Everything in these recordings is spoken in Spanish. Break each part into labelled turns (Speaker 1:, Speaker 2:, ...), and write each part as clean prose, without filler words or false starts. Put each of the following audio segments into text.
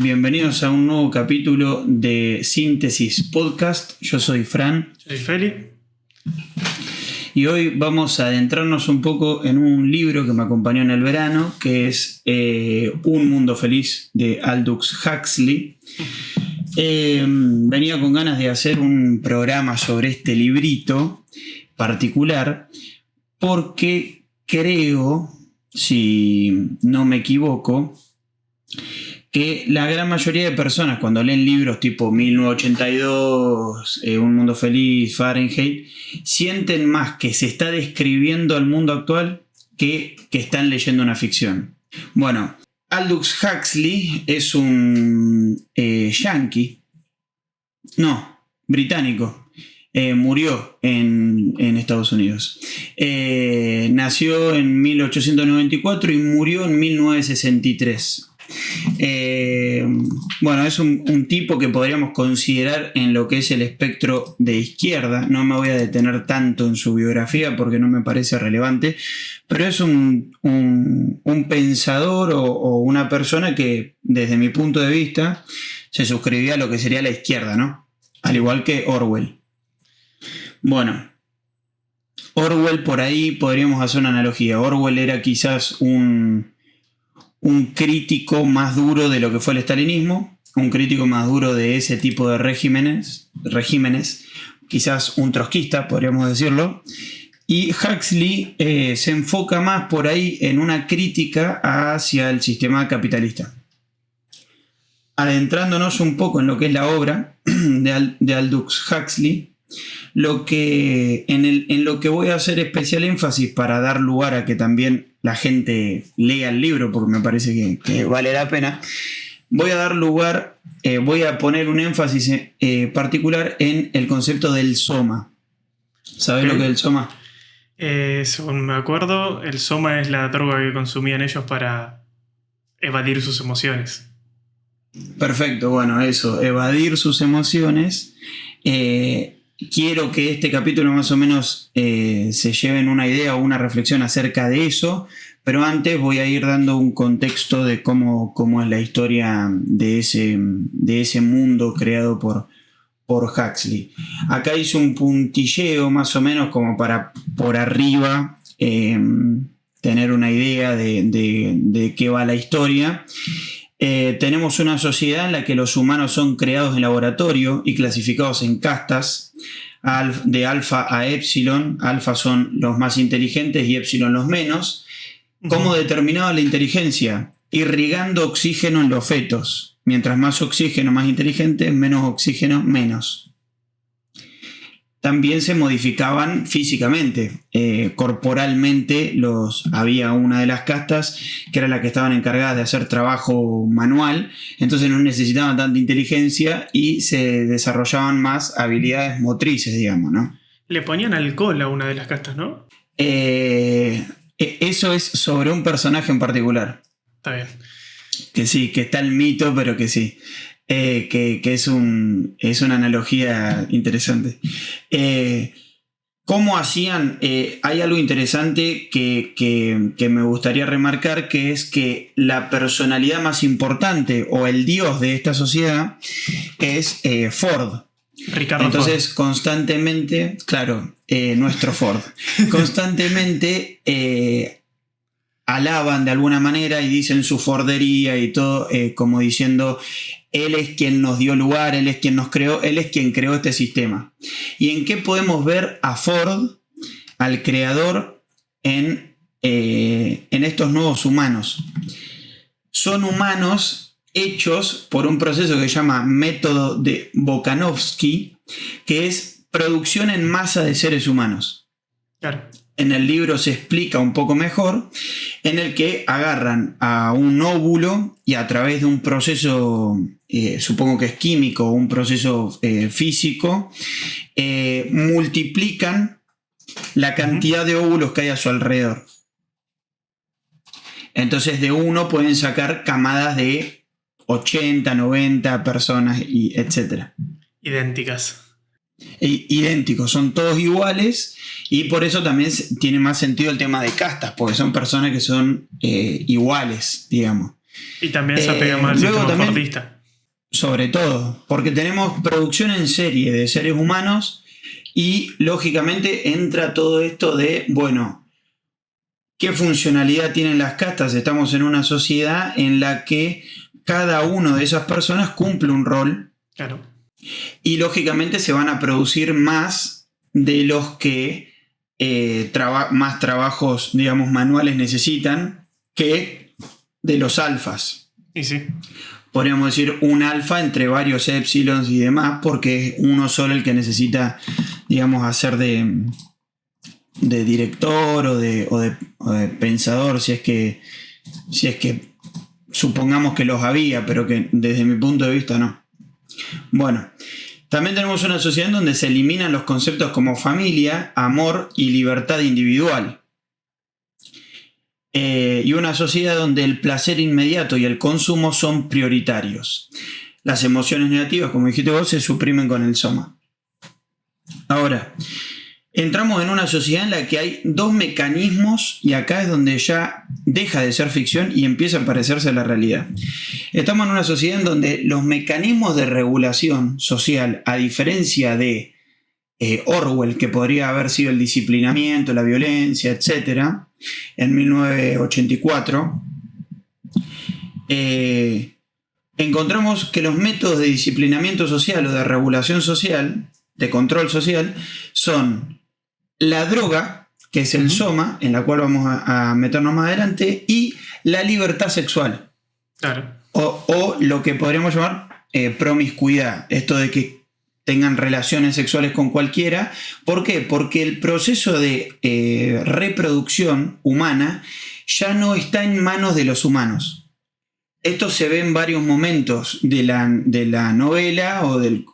Speaker 1: bienvenidos a un nuevo capítulo de Síntesis Podcast. Yo soy Fran.
Speaker 2: Soy Feli.
Speaker 1: Y hoy vamos a adentrarnos un poco en un libro que me acompañó en el verano, que es Un Mundo Feliz de Aldous Huxley. Venía con ganas de hacer un programa sobre este librito particular porque creo, si no me equivoco, que la gran mayoría de personas cuando leen libros tipo 1982, Un Mundo Feliz, Fahrenheit, sienten más que se está describiendo el mundo actual que están leyendo una ficción. Bueno, Aldous Huxley es un británico. Murió en Estados Unidos. Nació en 1894 y murió en 1963. Bueno, es un tipo que podríamos considerar en lo que es el espectro de izquierda. No me voy a detener tanto en su biografía porque no me parece relevante, pero es un pensador o una persona que, desde mi punto de vista, se suscribía a lo que sería la izquierda, ¿no? Al igual que Orwell. Bueno, Orwell, por ahí podríamos hacer una analogía. Orwell era quizás un crítico más duro de lo que fue el stalinismo, un crítico más duro de ese tipo de regímenes, quizás un trotskista, podríamos decirlo. Y Huxley se enfoca más por ahí en una crítica hacia el sistema capitalista. Adentrándonos un poco en lo que es la obra de Aldous Huxley, en lo que voy a hacer especial énfasis para dar lugar a que también la gente lea el libro, porque me parece que vale la pena, voy a poner un énfasis particular en el concepto del soma. ¿Sabes lo que es el soma?
Speaker 2: Según me acuerdo, el soma es la droga que consumían ellos para evadir sus emociones.
Speaker 1: Perfecto, bueno, eso, evadir sus emociones. Quiero que este capítulo más o menos se lleven una idea o una reflexión acerca de eso, pero antes voy a ir dando un contexto de cómo es la historia de ese mundo creado por Huxley. Acá hice un puntilleo más o menos como para por arriba tener una idea de qué va la historia. Tenemos una sociedad en la que los humanos son creados en laboratorio y clasificados en castas, de alfa a épsilon. Alfa son los más inteligentes y épsilon los menos. ¿Cómo determinaba la inteligencia? Irrigando oxígeno en los fetos. Mientras más oxígeno, más inteligentes; menos oxígeno, menos. También se modificaban físicamente, corporalmente. Había una de las castas que era la que estaban encargadas de hacer trabajo manual, entonces no necesitaban tanta inteligencia y se desarrollaban más habilidades motrices, digamos, ¿no?
Speaker 2: Le ponían alcohol a una de las castas, ¿no?
Speaker 1: Eso es sobre un personaje en particular.
Speaker 2: Está bien.
Speaker 1: Que sí, que está el mito, pero que sí. Que es una analogía interesante. ¿Cómo hacían? Hay algo interesante que me gustaría remarcar, que es que la personalidad más importante o el dios de esta sociedad es Ford.
Speaker 2: Ricardo
Speaker 1: Entonces,
Speaker 2: Ford.
Speaker 1: Constantemente, claro, nuestro Ford, constantemente alaban de alguna manera y dicen su fordería y todo, como diciendo: él es quien nos dio lugar, él es quien nos creó, él es quien creó este sistema. ¿Y en qué podemos ver a Ford, al creador, en estos nuevos humanos? Son humanos hechos por un proceso que se llama método de Bokanovsky, que es producción en masa de seres humanos.
Speaker 2: Claro.
Speaker 1: En el libro se explica un poco mejor, en el que agarran a un óvulo y a través de un proceso, supongo que es químico o un proceso físico, multiplican la cantidad de óvulos que hay a su alrededor. Entonces de uno pueden sacar camadas de 80, 90 personas, y etc.
Speaker 2: Idénticas.
Speaker 1: Idénticos, son todos iguales, y por eso también tiene más sentido el tema de castas, porque son personas que son iguales, digamos.
Speaker 2: Y también se apega más al sistema fordista.
Speaker 1: sobre todo, porque tenemos producción en serie de seres humanos y lógicamente entra todo esto de, bueno, ¿qué funcionalidad tienen las castas? Estamos en una sociedad en la que cada una de esas personas cumple un rol.
Speaker 2: Claro.
Speaker 1: Y lógicamente se van a producir más de los que más trabajos, digamos, manuales necesitan que de los alfas.
Speaker 2: Y sí.
Speaker 1: Podríamos decir un alfa entre varios épsilons y demás, porque es uno solo el que necesita, digamos, hacer de director o de pensador, si es que supongamos que los había, pero que desde mi punto de vista no. Bueno, también tenemos una sociedad en donde se eliminan los conceptos como familia, amor y libertad individual. Y una sociedad donde el placer inmediato y el consumo son prioritarios. Las emociones negativas, como dijiste vos, se suprimen con el soma. Ahora, entramos en una sociedad en la que hay dos mecanismos, y acá es donde ya deja de ser ficción y empieza a parecerse a la realidad. Estamos en una sociedad en donde los mecanismos de regulación social, a diferencia de Orwell, que podría haber sido el disciplinamiento, la violencia, etc., en 1984, encontramos que los métodos de disciplinamiento social o de regulación social, de control social, son la droga, que es el soma, en la cual vamos a meternos más adelante, y la libertad sexual.
Speaker 2: Claro.
Speaker 1: O lo que podríamos llamar promiscuidad, esto de que tengan relaciones sexuales con cualquiera. ¿Por qué? Porque el proceso de reproducción humana ya no está en manos de los humanos. Esto se ve en varios momentos de la novela, o de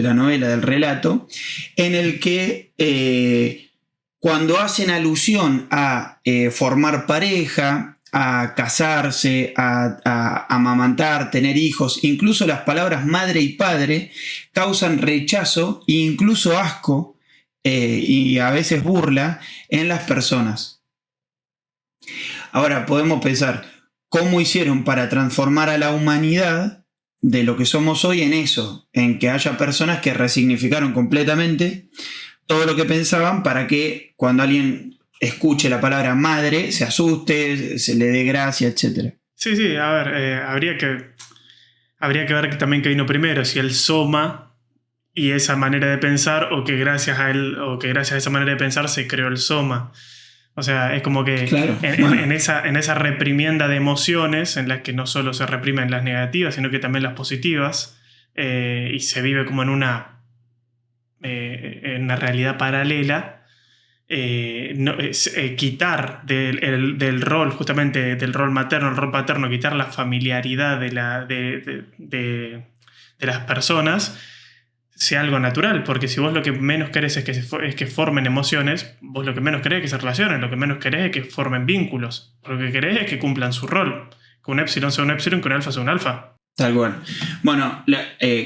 Speaker 1: la novela, del relato, en el que cuando hacen alusión a formar pareja, a casarse, a amamantar, tener hijos, incluso las palabras madre y padre causan rechazo e incluso asco y a veces burla en las personas. Ahora podemos pensar, ¿cómo hicieron para transformar a la humanidad de lo que somos hoy en eso? En que haya personas que resignificaron completamente todo lo que pensaban para que cuando alguien escuche la palabra madre se asuste, se le dé gracia, etc.
Speaker 2: Sí, a ver, habría que ver también qué vino primero, si el soma y esa manera de pensar, o que gracias a él, o que gracias a esa manera de pensar se creó el soma. O sea, es como que
Speaker 1: claro,
Speaker 2: en esa reprimienda de emociones, en las que no solo se reprimen las negativas, sino que también las positivas, y se vive como en una realidad paralela, quitar del rol, justamente del rol materno, el rol paterno, quitar la familiaridad de las personas, sea algo natural, porque si vos lo que menos querés es que formen emociones, vos lo que menos querés es que se relacionen, lo que menos querés es que formen vínculos, lo que querés es que cumplan su rol, que un épsilon sea un épsilon, que un alfa sea un alfa.
Speaker 1: Tal cual. Bueno,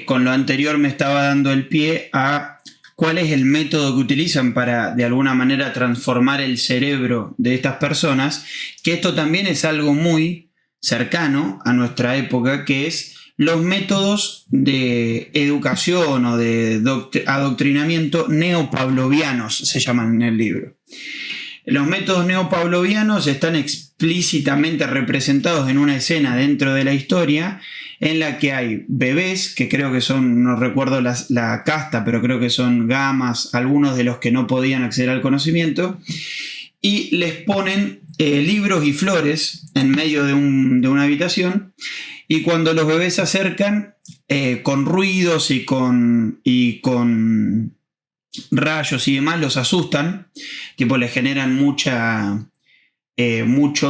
Speaker 1: con lo anterior me estaba dando el pie a cuál es el método que utilizan para de alguna manera transformar el cerebro de estas personas, que esto también es algo muy cercano a nuestra época, que es los métodos de educación o de adoctrinamiento neopavlovianos, se llaman en el libro. Los métodos neopavlovianos están explícitamente representados en una escena dentro de la historia en la que hay bebés, que creo que son, no recuerdo la casta, pero creo que son gamas, algunos de los que no podían acceder al conocimiento, y les ponen libros y flores en medio de una habitación, y cuando los bebés se acercan, con ruidos y con rayos y demás, los asustan, tipo les generan mucho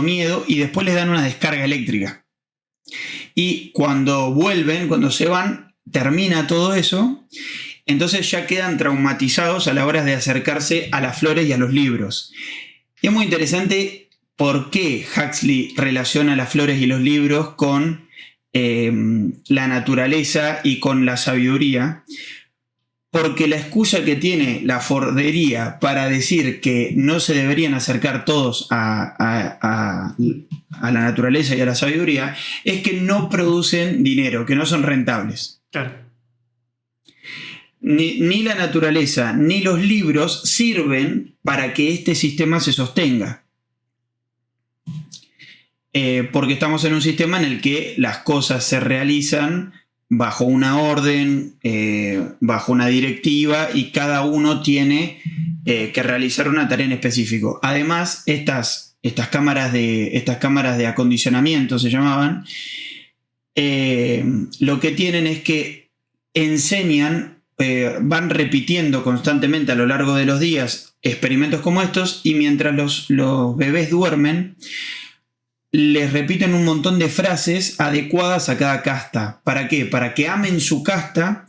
Speaker 1: miedo, y después les dan una descarga eléctrica. Y cuando vuelven, cuando se van, termina todo eso, entonces ya quedan traumatizados a la hora de acercarse a las flores y a los libros. Y es muy interesante por qué Huxley relaciona las flores y los libros con la naturaleza y con la sabiduría, porque la excusa que tiene la fordería para decir que no se deberían acercar todos a la naturaleza y a la sabiduría es que no producen dinero, que no son rentables.
Speaker 2: Claro.
Speaker 1: Ni la naturaleza ni los libros sirven para que este sistema se sostenga. Porque estamos en un sistema en el que las cosas se realizan bajo una orden, bajo una directiva, y cada uno tiene que realizar una tarea en específico. Además, estas cámaras de acondicionamiento se llamaban, lo que tienen es que enseñan, van repitiendo constantemente a lo largo de los días experimentos como estos, y mientras los bebés duermen, les repiten un montón de frases adecuadas a cada casta. ¿Para qué? Para que amen su casta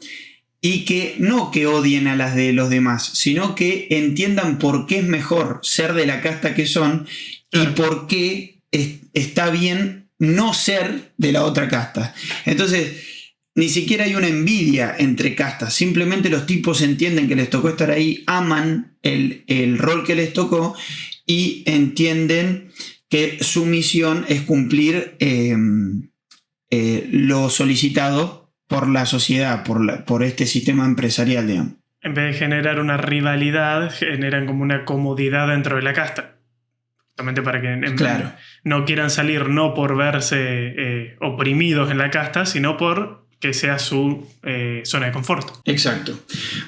Speaker 1: y que no que odien a las de los demás, sino que entiendan por qué es mejor ser de la casta que son y por qué está bien no ser de la otra casta. Entonces, ni siquiera hay una envidia entre castas, simplemente los tipos entienden que les tocó estar ahí, aman el rol que les tocó y entienden que su misión es cumplir lo solicitado por la sociedad, por este sistema empresarial, digamos.
Speaker 2: En vez de generar una rivalidad, generan como una comodidad dentro de la casta. Justamente para que
Speaker 1: claro,
Speaker 2: no quieran salir, no por verse oprimidos en la casta, sino por que sea su zona de confort.
Speaker 1: Exacto.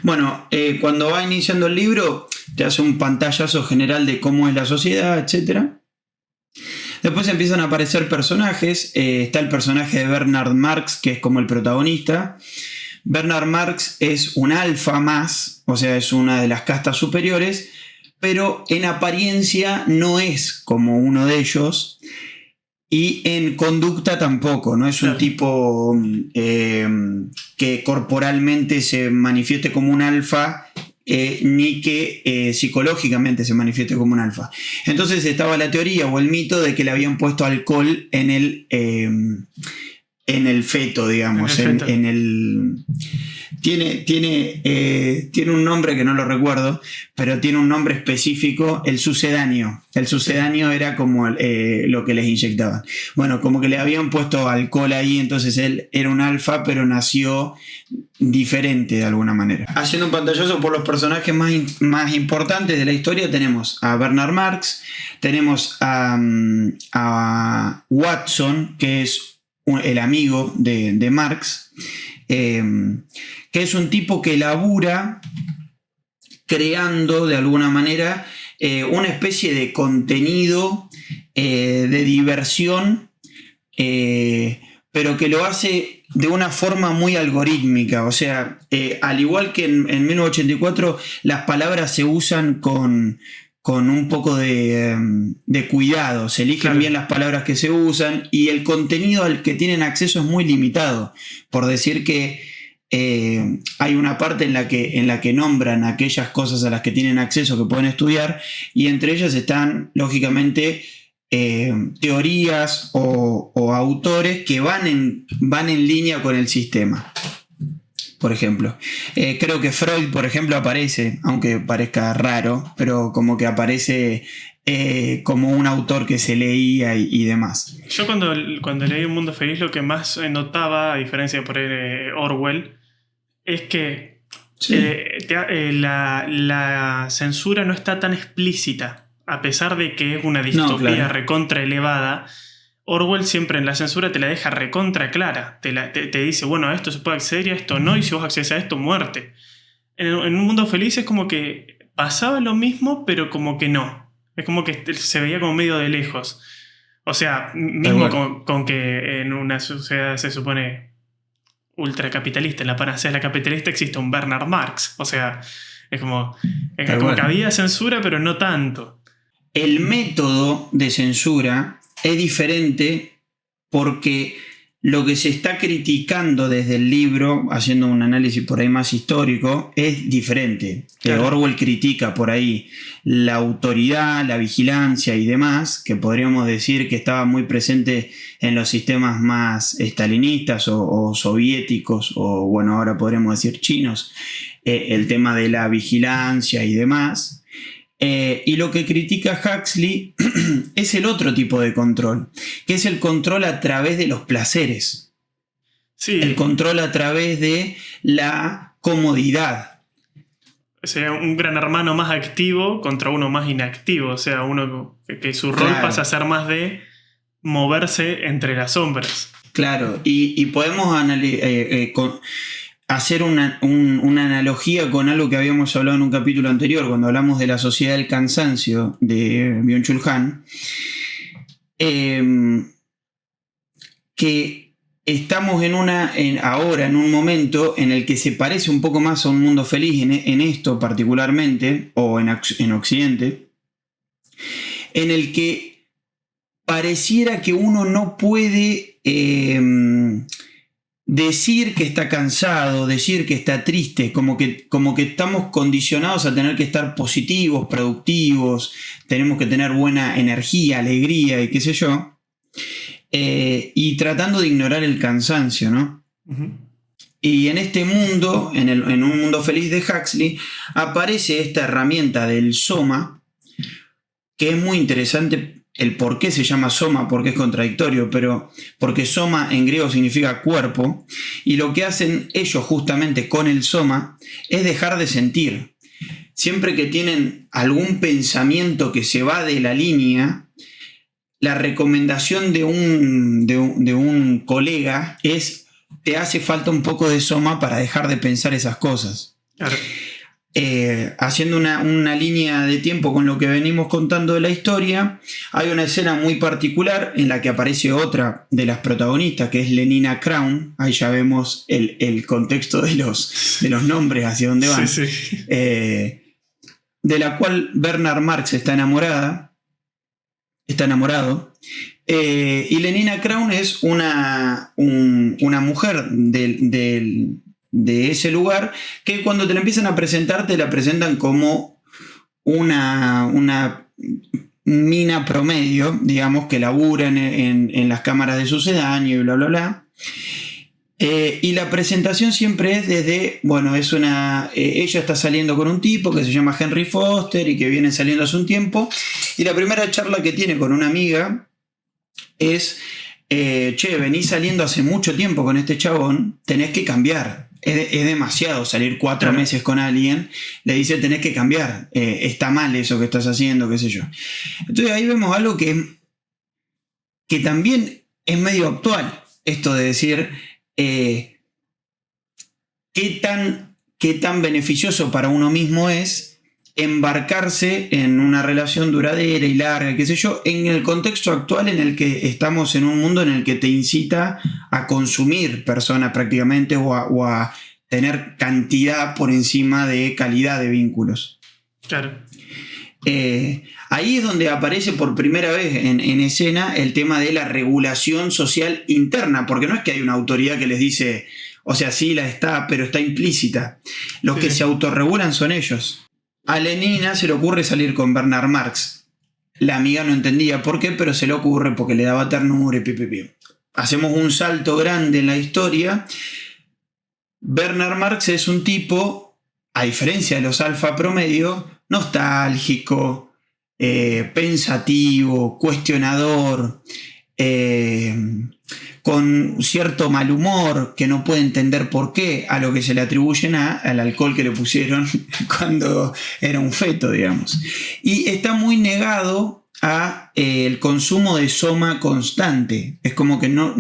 Speaker 1: Bueno, cuando va iniciando el libro, te hace un pantallazo general de cómo es la sociedad, etc. Después empiezan a aparecer personajes. Está el personaje de Bernard Marx, que es como el protagonista. Bernard Marx es un alfa más, o sea, es una de las castas superiores, pero en apariencia no es como uno de ellos, y en conducta tampoco. No es un tipo que corporalmente se manifieste como un alfa, ni que psicológicamente se manifieste como un alfa. Entonces estaba la teoría o el mito de que le habían puesto alcohol en el feto, digamos. Tiene un nombre que no lo recuerdo, pero tiene un nombre específico, el sucedáneo. El sucedáneo era como lo que les inyectaban. Bueno, como que le habían puesto alcohol ahí, entonces él era un alfa, pero nació diferente de alguna manera. Haciendo un pantallazo por los personajes más importantes de la historia, tenemos a Bernard Marx, tenemos a Watson, que es el amigo de Marx, que es un tipo que labura creando de alguna manera una especie de contenido de diversión, pero que lo hace de una forma muy algorítmica. O sea, al igual que en 1984, las palabras se usan con un poco de cuidado, se eligen bien las palabras que se usan, y el contenido al que tienen acceso es muy limitado. Por decir que hay una parte en la que nombran aquellas cosas a las que tienen acceso que pueden estudiar, y entre ellas están, lógicamente, teorías o autores que van en línea con el sistema. Por ejemplo, creo que Freud, por ejemplo, aparece, aunque parezca raro, pero como que aparece como un autor que se leía y demás.
Speaker 2: Yo cuando leí Un Mundo Feliz, lo que más notaba, a diferencia de por Orwell, es que la censura no está tan explícita. A pesar de que es una distopía recontra elevada, Orwell siempre en la censura te la deja recontra clara. Te dice, bueno, a esto se puede acceder y a esto no, y si vos accedes a esto, muerte. En Un Mundo Feliz es como que pasaba lo mismo, pero como que no. Es como que se veía como medio de lejos. O sea, mismo con que en una sociedad se supone ultracapitalista, en la panacea de la capitalista, existe un Bernard Marx. O sea, es como que había censura, pero no tanto.
Speaker 1: El método de censura es diferente porque lo que se está criticando desde el libro, haciendo un análisis por ahí más histórico, es diferente.
Speaker 2: Claro.
Speaker 1: Orwell critica por ahí la autoridad, la vigilancia y demás, que podríamos decir que estaba muy presente en los sistemas más estalinistas o soviéticos, o bueno, ahora podríamos decir chinos, el tema de la vigilancia y demás. Y lo que critica Huxley es el otro tipo de control, que es el control a través de los placeres.
Speaker 2: Sí.
Speaker 1: El control a través de la comodidad.
Speaker 2: Sería un gran hermano más activo contra uno más inactivo. O sea, uno que su rol pasa a ser más de moverse entre las sombras.
Speaker 1: Claro, y podemos hacer una analogía con algo que habíamos hablado en un capítulo anterior, cuando hablamos de la sociedad del cansancio de Byung-Chul Han, que estamos ahora en un momento en el que se parece un poco más a un mundo feliz en esto particularmente, o en Occidente, en el que pareciera que uno no puede decir que está cansado, decir que está triste, como que estamos condicionados a tener que estar positivos, productivos, tenemos que tener buena energía, alegría y qué sé yo, y tratando de ignorar el cansancio, ¿no?
Speaker 2: Uh-huh.
Speaker 1: Y en este mundo, en un mundo feliz de Huxley, aparece esta herramienta del soma, que es muy interesante. El por qué se llama soma, porque es contradictorio, pero porque soma en griego significa cuerpo, y lo que hacen ellos justamente con el soma es dejar de sentir. Siempre que tienen algún pensamiento que se va de la línea, la recomendación de un colega es: te hace falta un poco de soma para dejar de pensar esas cosas.
Speaker 2: Claro.
Speaker 1: Haciendo una línea de tiempo con lo que venimos contando de la historia, hay una escena muy particular en la que aparece otra de las protagonistas, que es Lenina Crown. Ahí ya vemos el contexto de los nombres, hacia dónde van.
Speaker 2: Sí.
Speaker 1: De la cual Bernard Marx está enamorado. Y Lenina Crown es una mujer de ese lugar, que cuando te la empiezan a presentar, te la presentan como una mina promedio, digamos, que labura en las cámaras de sucedáneo y bla, bla, bla. Y la presentación siempre es desde, bueno, ella está saliendo con un tipo que se llama Henry Foster y que viene saliendo hace un tiempo, y la primera charla que tiene con una amiga es: che, venís saliendo hace mucho tiempo con este chabón, tenés que cambiar. Es demasiado salir 4 meses con alguien. Le dice: tenés que cambiar, está mal eso que estás haciendo, qué sé yo. Entonces ahí vemos algo que también es medio actual, esto de decir qué tan beneficioso para uno mismo es embarcarse en una relación duradera y larga, qué sé yo, en el contexto actual en el que estamos, en un mundo en el que te incita a consumir personas prácticamente, o a tener cantidad por encima de calidad de vínculos.
Speaker 2: Claro.
Speaker 1: Ahí es donde aparece por primera vez en escena el tema de la regulación social interna, porque no es que hay una autoridad que les dice, o sea, sí la está, pero está implícita. Los que se autorregulan son ellos. A Lenina se le ocurre salir con Bernard Marx. La amiga no entendía por qué, pero se le ocurre porque le daba ternura y pi. Hacemos un salto grande en la historia. Bernard Marx es un tipo, a diferencia de los alfa promedio, nostálgico, pensativo, cuestionador, con cierto mal humor, que no puede entender por qué, a lo que se le atribuyen al alcohol que le pusieron cuando era un feto, digamos. Y está muy negado a el consumo de soma constante. Es como que no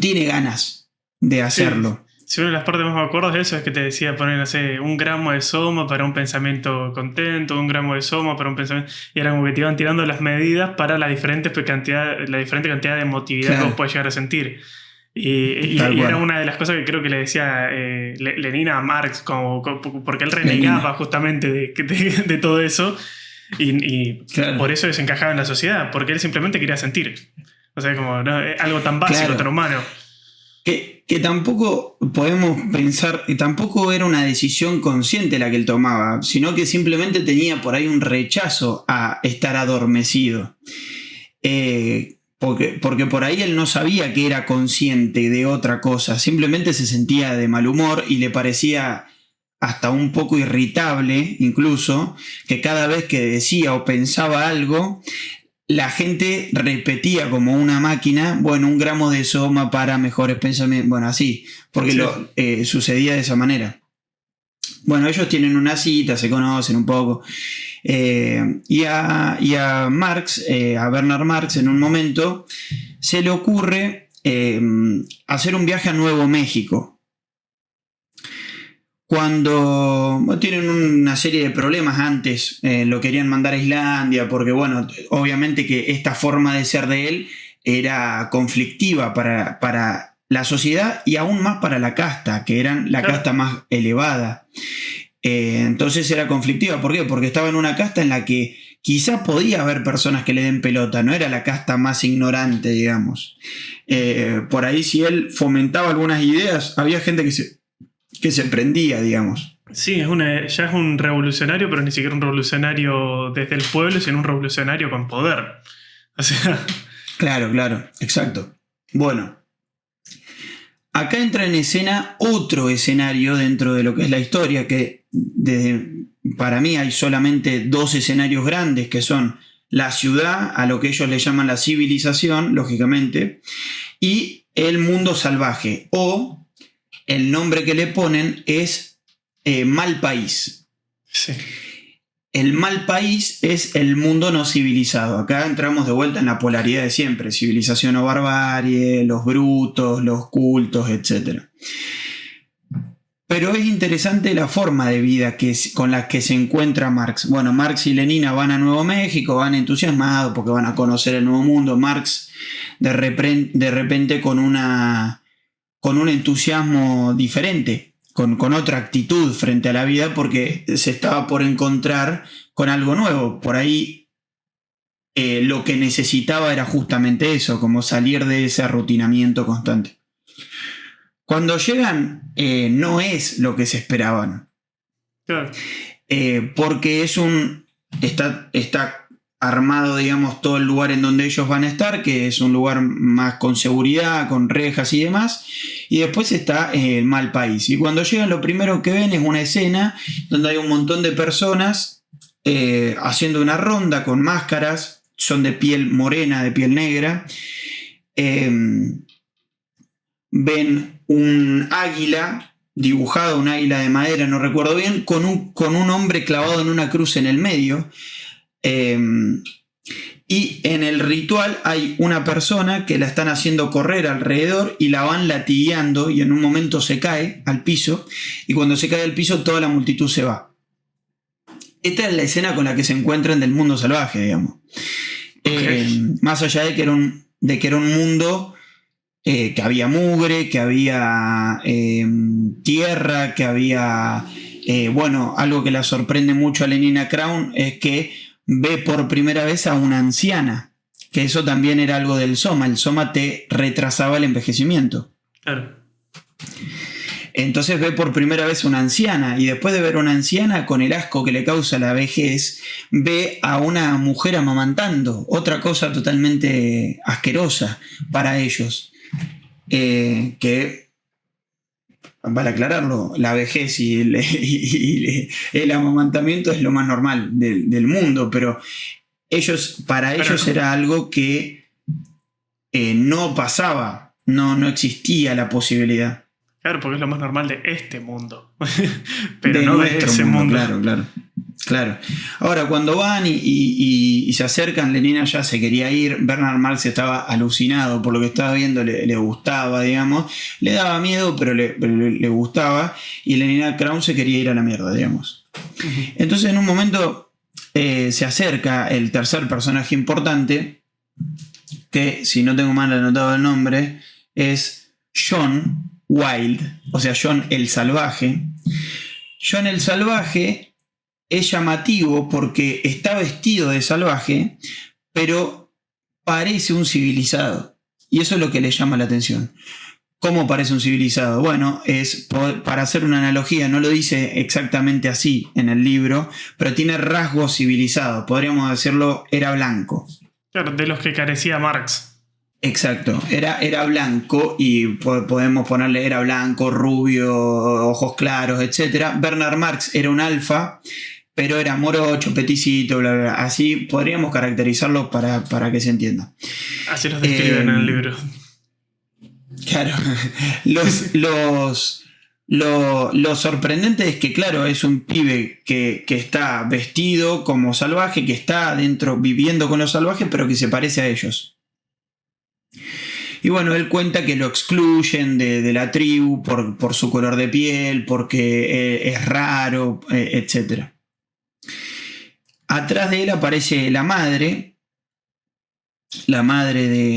Speaker 1: tiene ganas de hacerlo.
Speaker 2: Sí, una de las partes más me acuerdo de eso es que te decía poner, no sé, 1 gramo de soma para un pensamiento contento, 1 gramo de soma para un pensamiento... Y era como que te iban tirando las medidas para la diferente cantidad de emotividad que vos podés llegar a sentir. Y era una de las cosas que creo que le decía Lenina a Marx, porque él renegaba justamente de todo eso. Y por eso desencajaba en la sociedad, porque él simplemente quería sentir. O sea, como ¿no? Algo tan básico,
Speaker 1: Claro.
Speaker 2: tan humano.
Speaker 1: Que tampoco podemos pensar, que tampoco era una decisión consciente la que él tomaba, sino que simplemente tenía por ahí un rechazo a estar adormecido. Porque por ahí él no sabía que era consciente de otra cosa, simplemente se sentía de mal humor y le parecía hasta un poco irritable, incluso, que cada vez que decía o pensaba algo, la gente repetía como una máquina, bueno, 1 gramo de soma para mejores pensamientos, bueno, así, porque
Speaker 2: Sí.
Speaker 1: sucedía de esa manera. Bueno, ellos tienen una cita, se conocen un poco, y a Marx, a Bernard Marx, en un momento se le ocurre hacer un viaje a Nuevo México. Cuando tienen una serie de problemas antes, lo querían mandar a Islandia, porque bueno, obviamente que esta forma de ser de él era conflictiva para la sociedad y aún más para la casta, que eran la casta más elevada. Entonces era conflictiva. ¿Por qué? Porque estaba en una casta en la que quizás podía haber personas que le den pelota, no era la casta más ignorante, digamos. Por ahí si él fomentaba algunas ideas, había gente que se prendía, digamos.
Speaker 2: Sí, ya es un revolucionario, pero ni siquiera un revolucionario desde el pueblo, sino un revolucionario con poder. O sea...
Speaker 1: Claro, exacto. Bueno, acá entra en escena otro escenario dentro de lo que es la historia, que para mí hay solamente 2 escenarios grandes, que son la ciudad, a lo que ellos le llaman la civilización, lógicamente, y el mundo salvaje, o el nombre que le ponen es Mal País.
Speaker 2: Sí.
Speaker 1: El Mal País es el mundo no civilizado. Acá entramos de vuelta en la polaridad de siempre, civilización o barbarie, los brutos, los cultos, etc. Pero es interesante la forma de vida con la que se encuentra Marx. Bueno, Marx y Lenina van a Nuevo México, van entusiasmados porque van a conocer el nuevo mundo. Marx de repente con un entusiasmo diferente, con otra actitud frente a la vida, porque se estaba por encontrar con algo nuevo. Por ahí lo que necesitaba era justamente eso, como salir de ese arrutinamiento constante. Cuando llegan, no es lo que se esperaban.
Speaker 2: Claro.
Speaker 1: Porque está armado, digamos, todo el lugar en donde ellos van a estar, que es un lugar más con seguridad, con rejas y demás, y después está el Mal País. Y cuando llegan, lo primero que ven es una escena donde hay un montón de personas haciendo una ronda con máscaras, son de piel morena, de piel negra. Ven un águila dibujado, un águila de madera, no recuerdo bien, con un hombre clavado en una cruz en el medio. Y en el ritual hay una persona que la están haciendo correr alrededor y la van latigueando, y en un momento se cae al piso, y cuando se cae al piso toda la multitud se va. Esta es la escena con la que se encuentran del mundo salvaje, digamos. Okay. Más allá de que era un mundo que había mugre, que había tierra, que había... bueno, algo que la sorprende mucho a Lenina Kraun es que ve por primera vez a una anciana, que eso también era algo del soma. El soma te retrasaba el envejecimiento.
Speaker 2: Claro.
Speaker 1: Entonces ve por primera vez a una anciana, y después de ver a una anciana, con el asco que le causa la vejez, ve a una mujer amamantando, otra cosa totalmente asquerosa para ellos. Que, para aclararlo, la vejez y el amamantamiento es lo más normal del mundo, pero para ellos era algo que no pasaba, no existía la posibilidad.
Speaker 2: Claro, porque es lo más normal de este mundo, pero no de ese mundo.
Speaker 1: Claro. Ahora, cuando van y se acercan, Lenina ya se quería ir. Bernard Marx estaba alucinado por lo que estaba viendo, le gustaba, digamos. Le daba miedo, pero le gustaba. Y Lenina Kraun se quería ir a la mierda, digamos. Uh-huh. Entonces, en un momento se acerca el tercer personaje importante, que, si no tengo mal anotado el nombre, es John Wilde, o sea, John el Salvaje. John el Salvaje es llamativo porque está vestido de salvaje, pero parece un civilizado. Y eso es lo que le llama la atención. ¿Cómo parece un civilizado? Bueno, para hacer una analogía, no lo dice exactamente así en el libro, pero tiene rasgos civilizados. Podríamos decirlo, era blanco.
Speaker 2: Claro, de los que carecía Marx.
Speaker 1: Exacto, era blanco y podemos ponerle era blanco, rubio, ojos claros, etc. Bernard Marx era un alfa, pero era morocho, peticito, bla, bla, bla. Así podríamos caracterizarlo para que se entienda.
Speaker 2: Así los describen en el libro.
Speaker 1: Claro, lo sorprendente es que, claro, es un pibe que está vestido como salvaje, que está adentro viviendo con los salvajes, pero que se parece a ellos. Y bueno, él cuenta que lo excluyen de la tribu por su color de piel, porque es raro, etc. Atrás de él aparece la madre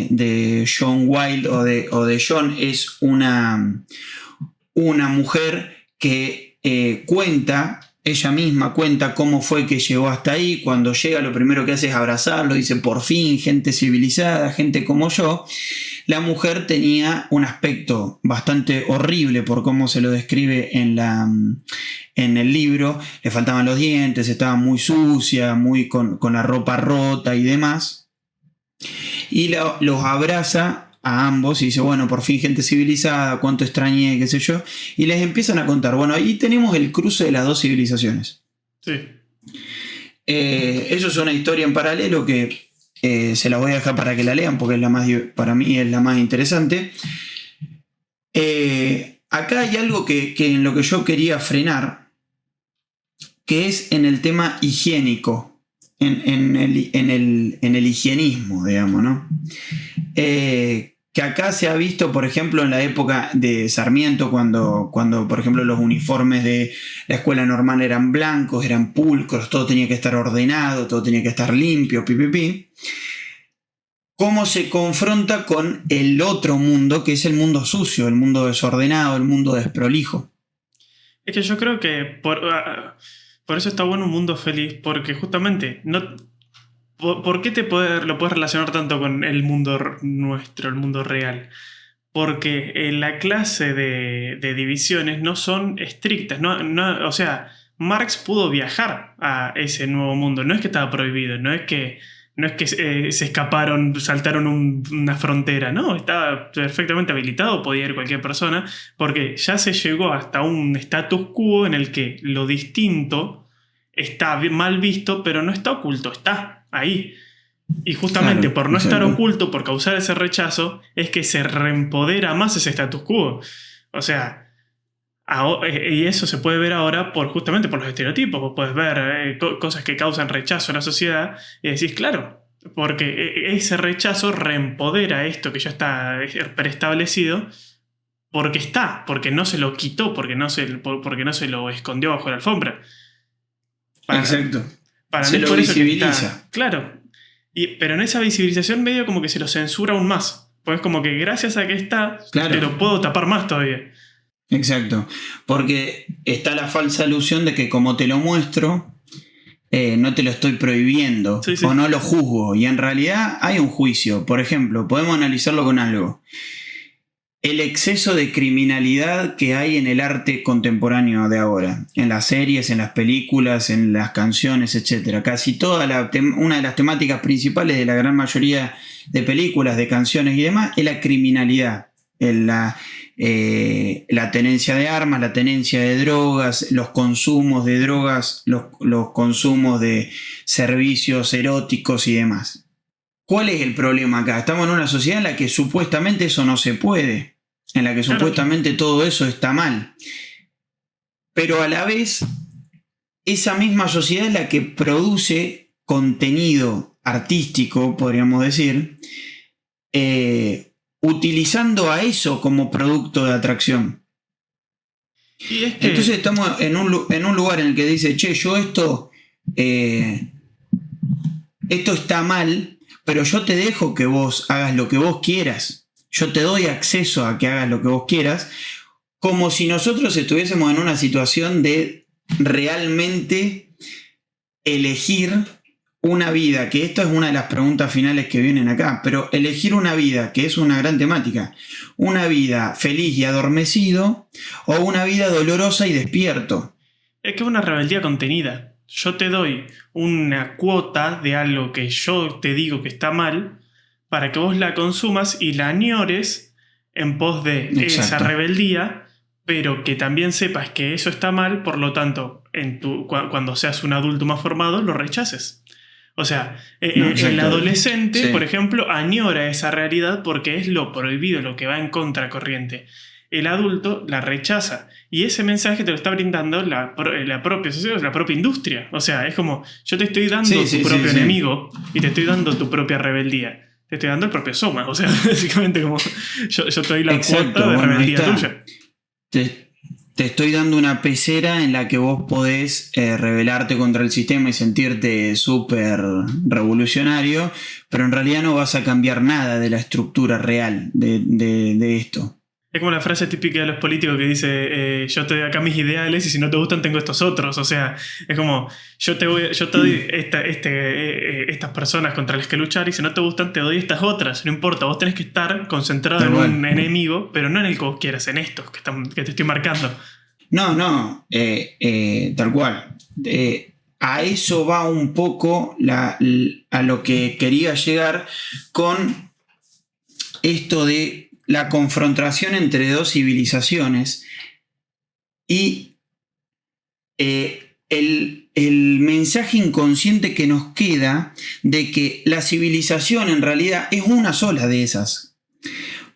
Speaker 1: de John Wilde o de John. Es una mujer que ella misma cuenta cómo fue que llegó hasta ahí. Cuando llega, lo primero que hace es abrazarlo, dice: por fin, gente civilizada, gente como yo. La mujer tenía un aspecto bastante horrible por cómo se lo describe en el libro. Le faltaban los dientes, estaba muy sucia, muy con la ropa rota y demás. Y los abraza a ambos y dice: bueno, por fin gente civilizada, cuánto extrañé, qué sé yo. Y les empiezan a contar. Bueno, ahí tenemos el cruce de las dos civilizaciones.
Speaker 2: Sí.
Speaker 1: Eso es una historia en paralelo que se las voy a dejar para que la lean, porque para mí es la más interesante. Acá hay algo que en lo que yo quería frenar, que es en el tema higiénico. En el higienismo, digamos, ¿no? Que acá se ha visto, por ejemplo, en la época de Sarmiento, cuando por ejemplo, los uniformes de la escuela normal eran blancos, eran pulcros, todo tenía que estar ordenado, todo tenía que estar limpio, cómo se confronta con el otro mundo, que es el mundo sucio, el mundo desordenado, el mundo desprolijo.
Speaker 2: Es que yo creo que por eso está bueno un mundo feliz, porque justamente ¿por qué lo puedes relacionar tanto con el mundo nuestro, el mundo real? Porque la clase de divisiones no son estrictas. O sea, Marx pudo viajar a ese nuevo mundo. No es que estaba prohibido, no es que se escaparon, saltaron una frontera. No, estaba perfectamente habilitado, podía ir cualquier persona, porque ya se llegó hasta un status quo en el que lo distinto está mal visto, pero no está oculto, está ahí. Y justamente por no estar oculto, por causar ese rechazo, es que se reempodera más ese status quo. O sea, y eso se puede ver ahora justamente por los estereotipos. Vos podés ver cosas que causan rechazo en la sociedad y decís, claro, porque ese rechazo reempodera esto que ya está preestablecido, porque no se lo quitó, porque no se lo escondió bajo la alfombra.
Speaker 1: Exacto.
Speaker 2: Se lo
Speaker 1: visibiliza.
Speaker 2: Claro. Pero en esa visibilización medio como que se lo censura aún más. Pues como que gracias a que está, te lo puedo tapar más todavía.
Speaker 1: Exacto. Porque está la falsa ilusión de que como te lo muestro, no te lo estoy prohibiendo, sí. O no lo juzgo. Y en realidad hay un juicio. Por ejemplo, podemos analizarlo con algo. El exceso de criminalidad que hay en el arte contemporáneo de ahora, en las series, en las películas, en las canciones, etc. Casi una de las temáticas principales de la gran mayoría de películas, de canciones y demás, es la criminalidad, la tenencia de armas, la tenencia de drogas, los consumos de drogas, los consumos de servicios eróticos y demás. ¿Cuál es el problema acá? Estamos en una sociedad en la que supuestamente eso no se puede, en la que supuestamente todo eso está mal. Pero a la vez, esa misma sociedad es la que produce contenido artístico, podríamos decir, utilizando a eso como producto de atracción.
Speaker 2: Y es que...
Speaker 1: Entonces estamos en un lugar en el que dice, che, yo esto está mal, pero yo te dejo que vos hagas lo que vos quieras. Yo te doy acceso a que hagas lo que vos quieras, como si nosotros estuviésemos en una situación de realmente elegir una vida, que esta es una de las preguntas finales que vienen acá, pero elegir una vida, que es una gran temática, una vida feliz y adormecido o una vida dolorosa y despierto.
Speaker 2: Es que es una rebeldía contenida. Yo te doy una cuota de algo que yo te digo que está mal para que vos la consumas y la añores en pos de esa rebeldía, pero que también sepas que eso está mal, por lo tanto, cuando seas un adulto más formado, lo rechaces. O sea, el adolescente, por ejemplo, añora esa realidad porque es lo prohibido, lo que va en contracorriente. El adulto la rechaza. Y ese mensaje te lo está brindando la propia sociedad, la propia industria. O sea, es como, yo te estoy dando tu propio enemigo y te estoy dando tu propia rebeldía. Te estoy dando el propio Soma. O sea, básicamente como yo te doy la cuota de rebeldía tuya.
Speaker 1: Te estoy dando una pecera en la que vos podés rebelarte contra el sistema y sentirte súper revolucionario, pero en realidad no vas a cambiar nada de la estructura real de esto.
Speaker 2: Es como la frase típica de los políticos que dice yo te doy acá mis ideales y si no te gustan tengo estos otros. O sea, es como yo te doy estas personas contra las que luchar y si no te gustan te doy estas otras. No importa, vos tenés que estar concentrado en un enemigo, pero no en el que vos quieras, en estos que te estoy marcando.
Speaker 1: No, tal cual. A eso va un poco a lo que quería llegar con esto de la confrontación entre dos civilizaciones y el mensaje inconsciente que nos queda de que la civilización en realidad es una sola de esas.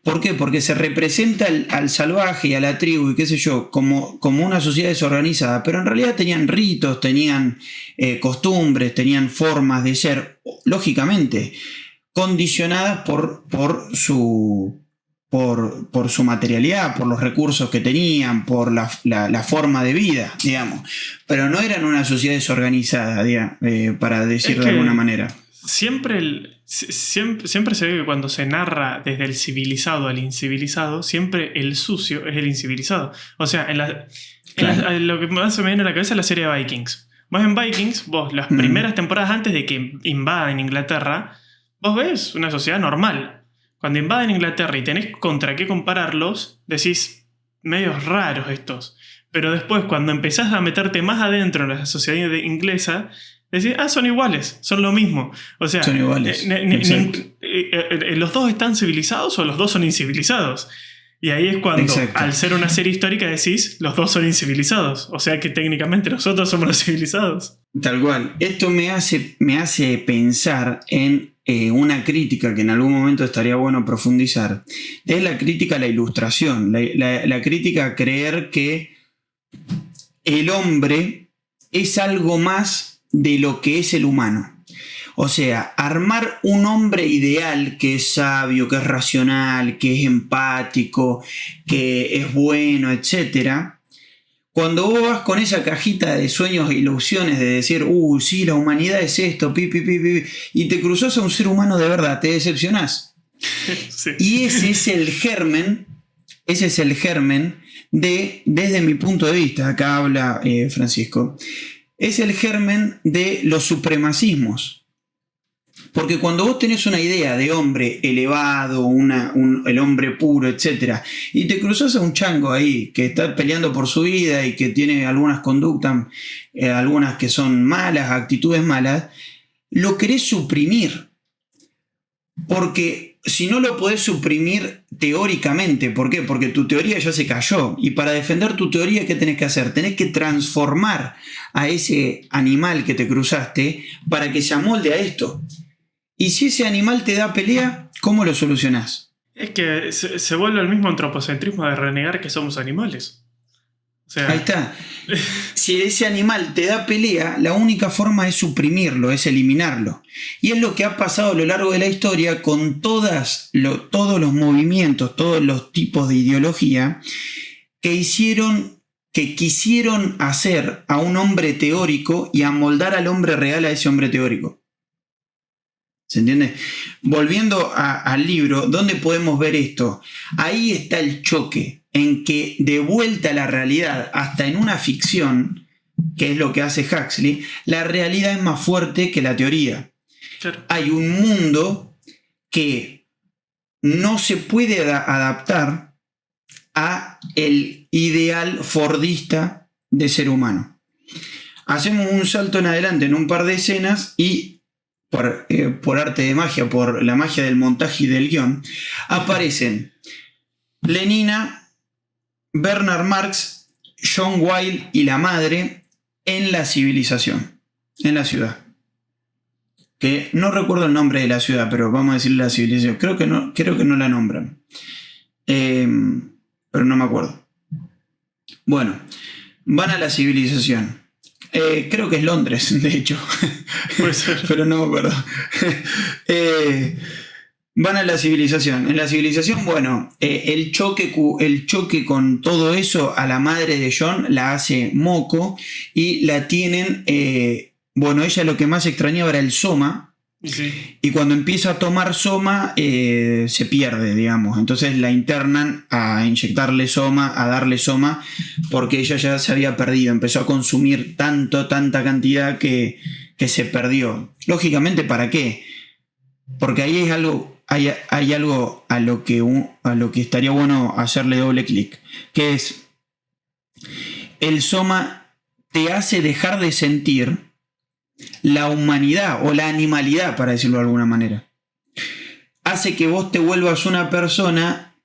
Speaker 1: ¿Por qué? Porque se representa al salvaje y a la tribu y qué sé yo, como una sociedad desorganizada, pero en realidad tenían ritos, tenían costumbres, tenían formas de ser, lógicamente, condicionadas por su materialidad, por los recursos que tenían, por la forma de vida, digamos. Pero no eran una sociedad desorganizada, para decirlo de alguna manera.
Speaker 2: Siempre se ve que cuando se narra desde el civilizado al incivilizado, siempre el sucio es el incivilizado. O sea, lo que más se me viene a la cabeza es la serie de Vikings. Vos en Vikings, las primeras temporadas antes de que invadan Inglaterra, vos ves una sociedad normal. Cuando invaden Inglaterra y tenés contra qué compararlos, decís, medios raros estos. Pero después, cuando empezás a meterte más adentro en la sociedad inglesa, decís, son iguales, son lo mismo. O sea,
Speaker 1: son iguales.
Speaker 2: ¿Los dos están civilizados o los dos son incivilizados? Y ahí es cuando, al ser una serie histórica, decís, los dos son incivilizados. O sea que técnicamente nosotros somos los civilizados.
Speaker 1: Tal cual. Esto me hace pensar en una crítica que en algún momento estaría bueno profundizar. Es la crítica a la ilustración. La crítica a creer que el hombre es algo más de lo que es el humano. O sea, armar un hombre ideal que es sabio, que es racional, que es empático, que es bueno, etc. Cuando vos vas con esa cajita de sueños e ilusiones de decir, sí, la humanidad es esto, y te cruzas a un ser humano de verdad, te decepcionás. Sí. Y ese es el germen desde mi punto de vista, acá habla Francisco, es el germen de los supremacismos. Porque cuando vos tenés una idea de hombre elevado, el hombre puro, etc., y te cruzas a un chango ahí que está peleando por su vida y que tiene algunas conductas, algunas que son malas, actitudes malas, lo querés suprimir. Porque si no lo podés suprimir teóricamente, ¿por qué? Porque tu teoría ya se cayó. Y para defender tu teoría, ¿qué tenés que hacer? Tenés que transformar a ese animal que te cruzaste para que se amolde a esto. Y si ese animal te da pelea, ¿cómo lo solucionás?
Speaker 2: Es que se vuelve el mismo antropocentrismo de renegar que somos animales. O sea...
Speaker 1: Ahí está. Si ese animal te da pelea, la única forma es suprimirlo, es eliminarlo. Y es lo que ha pasado a lo largo de la historia con todos los movimientos, todos los tipos de ideología que quisieron hacer a un hombre teórico y amoldar al hombre real a ese hombre teórico. ¿Se entiende? Volviendo al libro, ¿dónde podemos ver esto? Ahí está el choque, en que de vuelta a la realidad, hasta en una ficción, que es lo que hace Huxley, la realidad es más fuerte que la teoría.
Speaker 2: Claro.
Speaker 1: Hay un mundo que no se puede adaptar a el ideal fordista de ser humano. Hacemos un salto en adelante en un par de escenas y por arte de magia, por la magia del montaje y del guión, aparecen Lenina, Bernard Marx, John Wilde y la madre en la civilización, en la ciudad. Que no recuerdo el nombre de la ciudad, pero vamos a decirle la civilización. Creo que no la nombran. Pero no me acuerdo. Bueno, van a la civilización. Creo que es Londres, de hecho.
Speaker 2: Puede ser.
Speaker 1: Pero no me acuerdo. Van a la civilización. En la civilización, bueno, el choque con todo eso a la madre de John la hace moco y la tienen... bueno, ella lo que más extrañaba era el soma.
Speaker 2: Sí.
Speaker 1: Y cuando empieza a tomar soma, se pierde, digamos. Entonces la internan a inyectarle soma, a darle soma, porque ella ya se había perdido. Empezó a consumir tanta cantidad que se perdió. Lógicamente, ¿para qué? Porque ahí es algo, hay algo a lo que estaría bueno hacerle doble clic, que es el soma te hace dejar de sentir la humanidad o la animalidad, para decirlo de alguna manera. Hace que vos te vuelvas una persona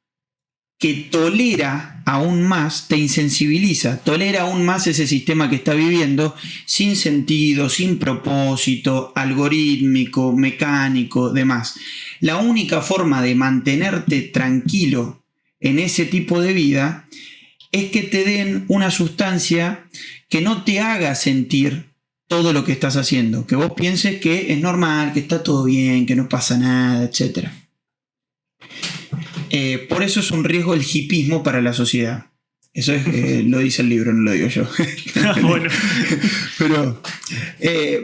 Speaker 1: que tolera aún más, te insensibiliza, tolera aún más ese sistema que está viviendo, sin sentido, sin propósito, algorítmico, mecánico, demás. La única forma de mantenerte tranquilo en ese tipo de vida es que te den una sustancia que no te haga sentir todo lo que estás haciendo, que vos pienses que es normal, que está todo bien, que no pasa nada, etc. Por eso es un riesgo el hipismo para la sociedad. Eso es, lo dice el libro, no lo digo yo.
Speaker 2: Bueno.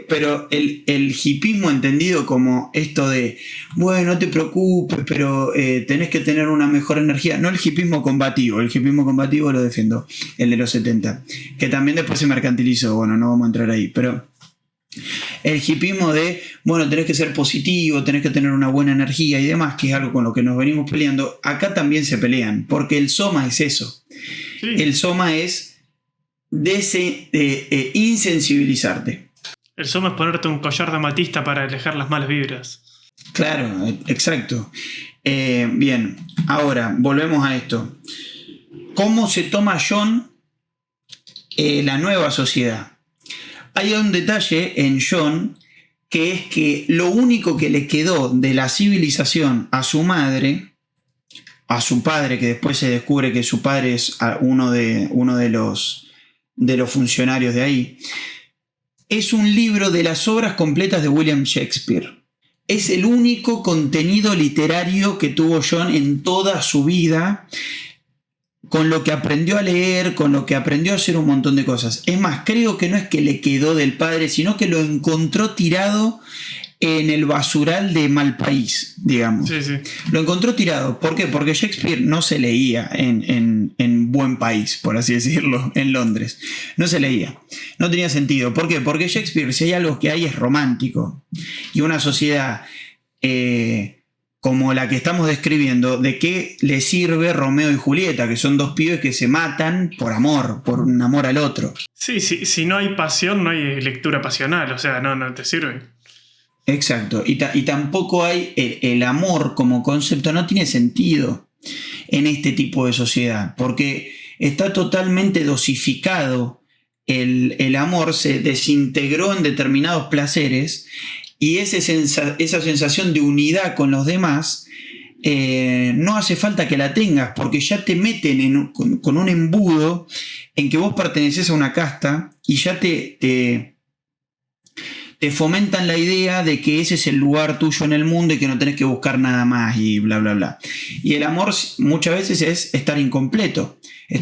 Speaker 1: Pero el hipismo entendido como esto de, bueno, no te preocupes, pero tenés que tener una mejor energía. No el hipismo combativo. El hipismo combativo lo defiendo, el de los 70, que también después se mercantilizó. Bueno, no vamos a entrar ahí, pero el hipismo de, bueno, tenés que ser positivo, tenés que tener una buena energía y demás, que es algo con lo que nos venimos peleando. Acá también se pelean, porque el soma es eso. Sí. El soma es insensibilizarte.
Speaker 2: El soma es ponerte un collar de amatista para alejar las malas vibras.
Speaker 1: Claro, exacto. Bien, ahora volvemos a esto. ¿Cómo se toma John la nueva sociedad? Hay un detalle en John que es que lo único que le quedó de la civilización a su madre, a su padre, que después se descubre que su padre es uno de los funcionarios de ahí, es un libro de las obras completas de William Shakespeare. Es el único contenido literario que tuvo John en toda su vida, con lo que aprendió a leer, con lo que aprendió a hacer un montón de cosas. Es más, creo que no es que le quedó del padre, sino que lo encontró tirado en el basural de Malpaís, digamos.
Speaker 2: Sí, sí.
Speaker 1: Lo encontró tirado. ¿Por qué? Porque Shakespeare no se leía en Buen País, por así decirlo, en Londres. No se leía. No tenía sentido. ¿Por qué? Porque Shakespeare, si hay algo que hay, es romántico. Y una sociedad como la que estamos describiendo, ¿de qué le sirve Romeo y Julieta? Que son dos pibes que se matan por amor, por un amor al otro.
Speaker 2: Sí, si no hay pasión, no hay lectura pasional. O sea, no te sirve.
Speaker 1: Exacto. Y tampoco hay el amor como concepto, no tiene sentido en este tipo de sociedad, porque está totalmente dosificado. El amor se desintegró en determinados placeres. Y esa sensación de unidad con los demás no hace falta que la tengas, porque ya te meten con un embudo en que vos perteneces a una casta y ya te fomentan la idea de que ese es el lugar tuyo en el mundo y que no tenés que buscar nada más y bla, bla, bla. Y el amor muchas veces es estar incompleto y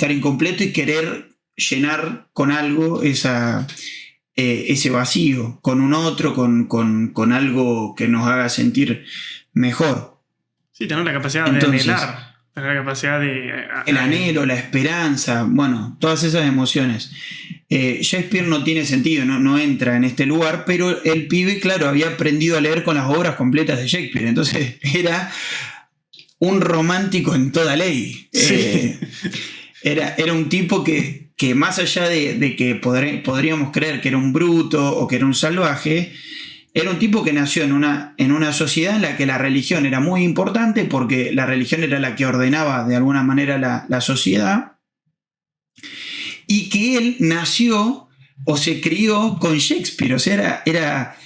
Speaker 1: querer llenar con algo ese vacío, con un otro, con algo que nos haga sentir mejor.
Speaker 2: Sí, tener la capacidad de anhelar, tener la capacidad de...
Speaker 1: El anhelo, la esperanza, bueno, todas esas emociones. Shakespeare no tiene sentido, no entra en este lugar, pero el pibe, claro, había aprendido a leer con las obras completas de Shakespeare, entonces era un romántico en toda ley.
Speaker 2: Sí.
Speaker 1: Era un tipo que más allá de que podríamos creer que era un bruto o que era un salvaje, era un tipo que nació en una sociedad en la que la religión era muy importante, porque la religión era la que ordenaba de alguna manera la sociedad, y que él nació o se crió con Shakespeare. O sea, era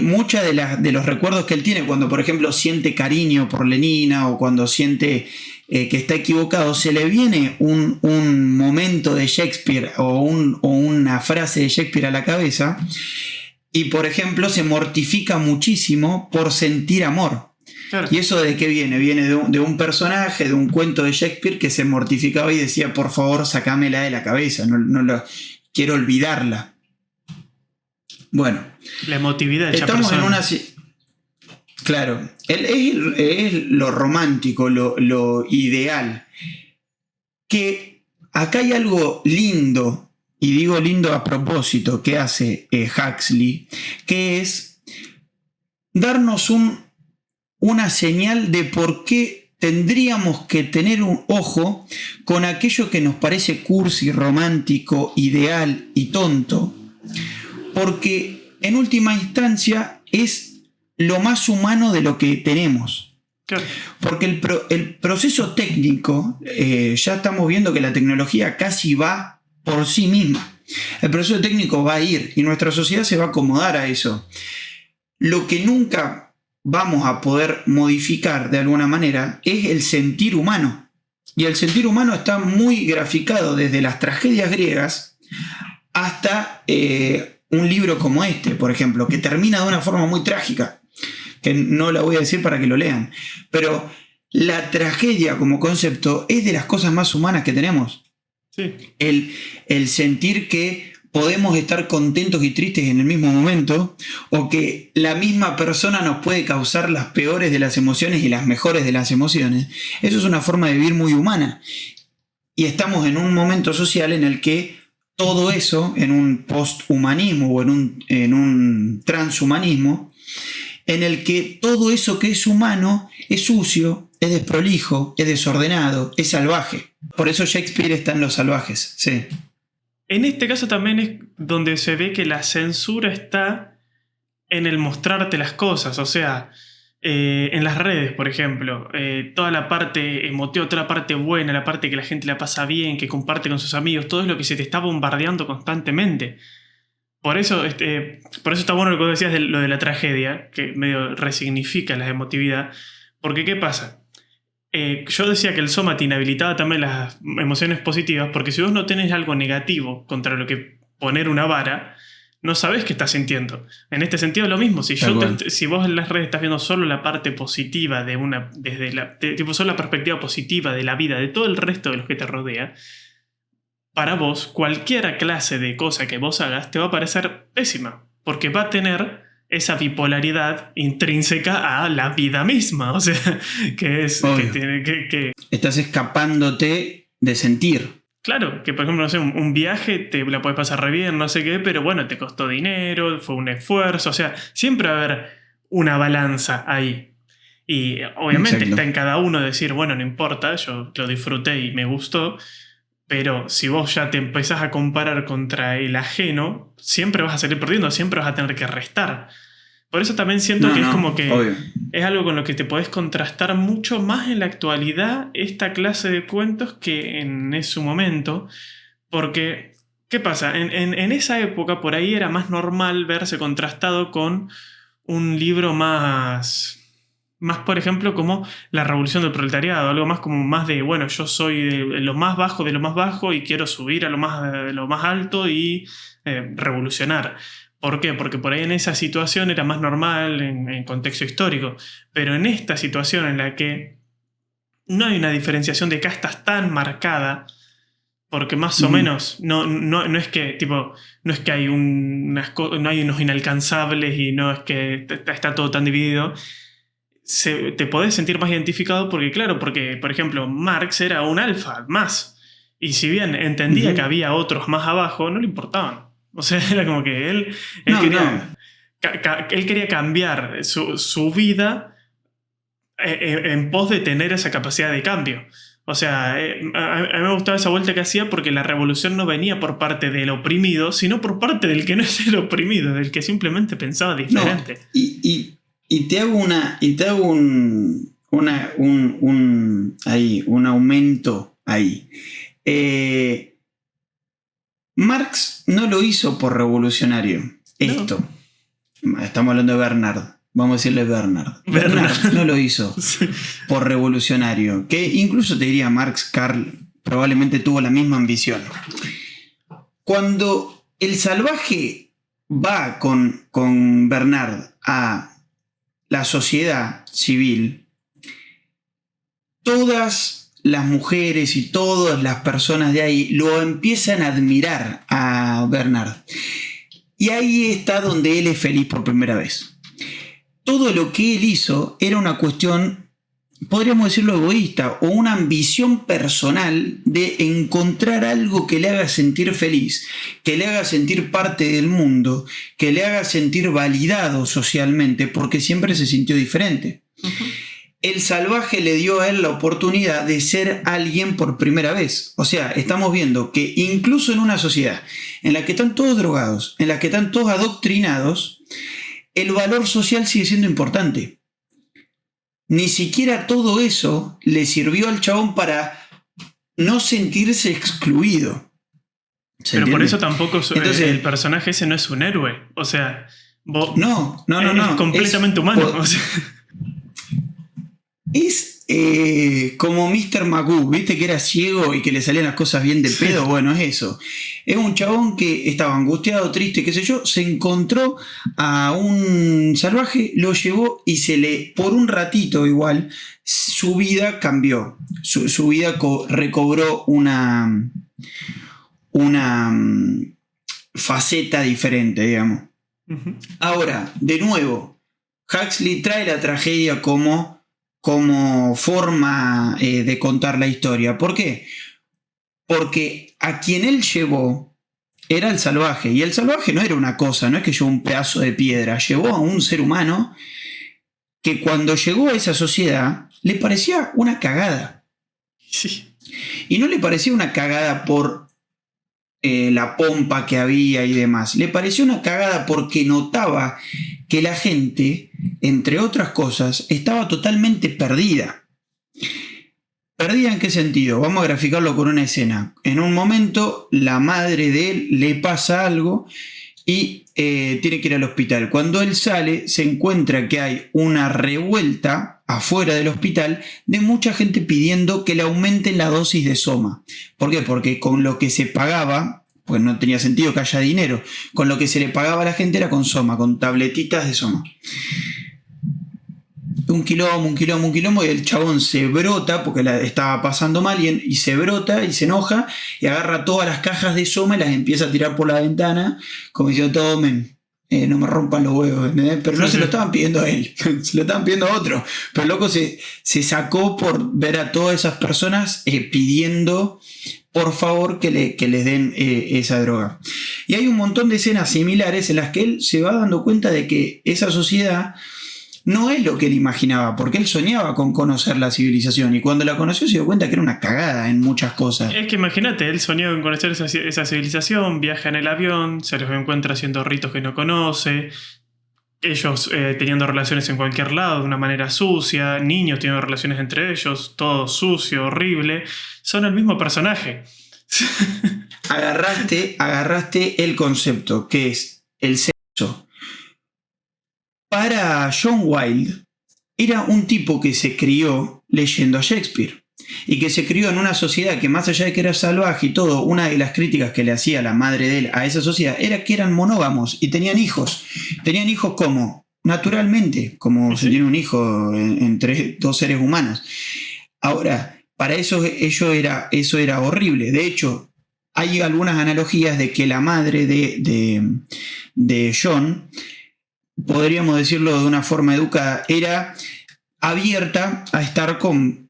Speaker 1: muchos de los recuerdos que él tiene cuando, por ejemplo, siente cariño por Lenina, o cuando siente que está equivocado, se le viene un momento de Shakespeare o una frase de Shakespeare a la cabeza, y, por ejemplo, se mortifica muchísimo por sentir amor.
Speaker 2: Claro.
Speaker 1: ¿Y eso de qué viene? Viene de un personaje, de un cuento de Shakespeare, que se mortificaba y decía: por favor, sacámela de la cabeza, quiero olvidarla. Bueno,
Speaker 2: La emotividad de esa
Speaker 1: estamos
Speaker 2: persona.
Speaker 1: en una... Claro, es lo romántico, lo ideal. Que acá hay algo lindo, y digo lindo a propósito, que hace Huxley, que es darnos una señal de por qué tendríamos que tener un ojo con aquello que nos parece cursi, romántico, ideal y tonto, porque en última instancia es lo más humano de lo que tenemos.
Speaker 2: Claro.
Speaker 1: Porque el proceso técnico, ya estamos viendo que la tecnología casi va por sí misma. El proceso técnico va a ir y nuestra sociedad se va a acomodar a eso. Lo que nunca vamos a poder modificar de alguna manera es el sentir humano. Y el sentir humano está muy graficado desde las tragedias griegas hasta un libro como este, por ejemplo, que termina de una forma muy trágica, que no la voy a decir para que lo lean. Pero la tragedia como concepto es de las cosas más humanas que tenemos.
Speaker 2: Sí.
Speaker 1: El sentir que podemos estar contentos y tristes en el mismo momento, o que la misma persona nos puede causar las peores de las emociones y las mejores de las emociones. Eso es una forma de vivir muy humana. Y estamos en un momento social en el que todo eso, en un posthumanismo o en un transhumanismo, en el que todo eso que es humano es sucio, es desprolijo, es desordenado, es salvaje. Por eso Shakespeare está en Los Salvajes, sí.
Speaker 2: En este caso también es donde se ve que la censura está en el mostrarte las cosas. O sea, en las redes, por ejemplo, toda la parte emotiva, toda la parte buena, la parte que la gente la pasa bien, que comparte con sus amigos, todo es lo que se te está bombardeando constantemente. Por eso está bueno lo que vos decías de lo de la tragedia, que medio resignifica la emotividad. Porque, ¿qué pasa? Yo decía que el soma te inhabilitaba también las emociones positivas, porque si vos no tenés algo negativo contra lo que poner una vara, no sabés qué estás sintiendo. En este sentido lo mismo. Si vos en las redes estás viendo solo la parte positiva solo la perspectiva positiva de la vida, de todo el resto de los que te rodea, para vos cualquier clase de cosa que vos hagas te va a parecer pésima, porque va a tener esa bipolaridad intrínseca a la vida misma. O sea, que es que
Speaker 1: estás escapándote de sentir.
Speaker 2: Claro, que por ejemplo, no sé, un viaje te la puedes pasar re bien, no sé qué, pero bueno, te costó dinero, fue un esfuerzo. O sea, siempre va a haber una balanza ahí. Y obviamente
Speaker 1: Exacto.
Speaker 2: Está en cada uno decir, bueno, no importa, yo lo disfruté y me gustó. Pero si vos ya te empezás a comparar contra el ajeno, siempre vas a salir perdiendo, siempre vas a tener que restar. Por eso también siento que es como que
Speaker 1: obvio.
Speaker 2: Es algo con lo que te podés contrastar mucho más en la actualidad esta clase de cuentos que en su momento. Porque, ¿qué pasa? En esa época por ahí era más normal verse contrastado con un libro más, por ejemplo, como La Revolución del Proletariado, algo más como más de, bueno, yo soy de lo más bajo y quiero subir a lo más alto y revolucionar. ¿Por qué? Porque por ahí en esa situación era más normal en contexto histórico, pero en esta situación en la que no hay una diferenciación de castas tan marcada, porque más o menos no es que tipo no es que hay no hay unos inalcanzables y no es que está todo tan dividido. Te podés sentir más identificado porque, claro, porque, por ejemplo, Marx era un alfa más. Y si bien entendía que había otros más abajo, no le importaban. O sea, era como que él quería cambiar su vida en pos de tener esa capacidad de cambio. O sea, a mí me gustaba esa vuelta que hacía porque la revolución no venía por parte del oprimido, sino por parte del que no es el oprimido, del que simplemente pensaba diferente.
Speaker 1: No, y te hago un aumento ahí. Marx no lo hizo por revolucionario. Esto. No. Estamos hablando de Bernard. Vamos a decirle Bernard. Bernard no lo hizo por revolucionario. Que incluso te diría Karl probablemente tuvo la misma ambición. Cuando el salvaje va con Bernard a la sociedad civil, todas las mujeres y todas las personas de ahí lo empiezan a admirar a Bernard. Y ahí está donde él es feliz por primera vez. Todo lo que él hizo era una cuestión, podríamos decirlo, egoísta, o una ambición personal de encontrar algo que le haga sentir feliz, que le haga sentir parte del mundo, que le haga sentir validado socialmente, porque siempre se sintió diferente. Uh-huh. El salvaje le dio a él la oportunidad de ser alguien por primera vez. O sea, estamos viendo que incluso en una sociedad en la que están todos drogados, en la que están todos adoctrinados, el valor social sigue siendo importante. Ni siquiera todo eso le sirvió al chabón para no sentirse excluido.
Speaker 2: Pero por eso tampoco entonces, el personaje ese no es un héroe. O sea,
Speaker 1: no.
Speaker 2: Es completamente humano. O sea.
Speaker 1: Es como Mr. Magoo, ¿viste? Que era ciego y que le salían las cosas bien de pedo. Bueno, es eso. Es un chabón que estaba angustiado, triste, qué sé yo. Se encontró a un salvaje, lo llevó y por un ratito igual, su vida cambió. Su vida recobró una faceta diferente, digamos. Uh-huh. Ahora, de nuevo, Huxley trae la tragedia como forma de contar la historia. ¿Por qué? Porque a quien él llevó era el salvaje. Y el salvaje no era una cosa, no es que llevó un pedazo de piedra. Llevó a un ser humano que cuando llegó a esa sociedad le parecía una cagada.
Speaker 2: Sí.
Speaker 1: Y no le parecía una cagada por la pompa que había y demás. Le pareció una cagada porque notaba que la gente, entre otras cosas, estaba totalmente perdida. ¿Perdida en qué sentido? Vamos a graficarlo con una escena. En un momento, la madre de él le pasa algo y tiene que ir al hospital. Cuando él sale, se encuentra que hay una revuelta afuera del hospital de mucha gente pidiendo que le aumenten la dosis de Soma. ¿Por qué? Porque con lo que se pagaba, pues no tenía sentido que haya dinero, con lo que se le pagaba a la gente era con Soma, con tabletitas de Soma. Un quilombo, y el chabón se brota porque la estaba pasando mal y se brota y se enoja y agarra todas las cajas de Soma y las empieza a tirar por la ventana como diciendo: tomen, no me rompan los huevos, ¿entendés? Pero no se lo estaban pidiendo a él, se lo estaban pidiendo a otro. Pero el loco se sacó por ver a todas esas personas pidiendo por favor que les den esa droga. Y hay un montón de escenas similares en las que él se va dando cuenta de que esa sociedad no es lo que él imaginaba, porque él soñaba con conocer la civilización y cuando la conoció se dio cuenta que era una cagada en muchas cosas.
Speaker 2: Es que imagínate, él soñaba con conocer esa civilización, viaja en el avión, se los encuentra haciendo ritos que no conoce, ellos teniendo relaciones en cualquier lado de una manera sucia, niños teniendo relaciones entre ellos, todo sucio, horrible. Son el mismo personaje.
Speaker 1: Agarraste el concepto que es el sexo. Para John Wilde era un tipo que se crió leyendo a Shakespeare y que se crió en una sociedad que, más allá de que era salvaje y todo, una de las críticas que le hacía la madre de él a esa sociedad era que eran monógamos y tenían hijos. Tenían hijos como naturalmente, como se tiene un hijo entre dos seres humanos. Ahora, para eso era horrible. De hecho, hay algunas analogías de que la madre de John, podríamos decirlo de una forma educada, era abierta a estar con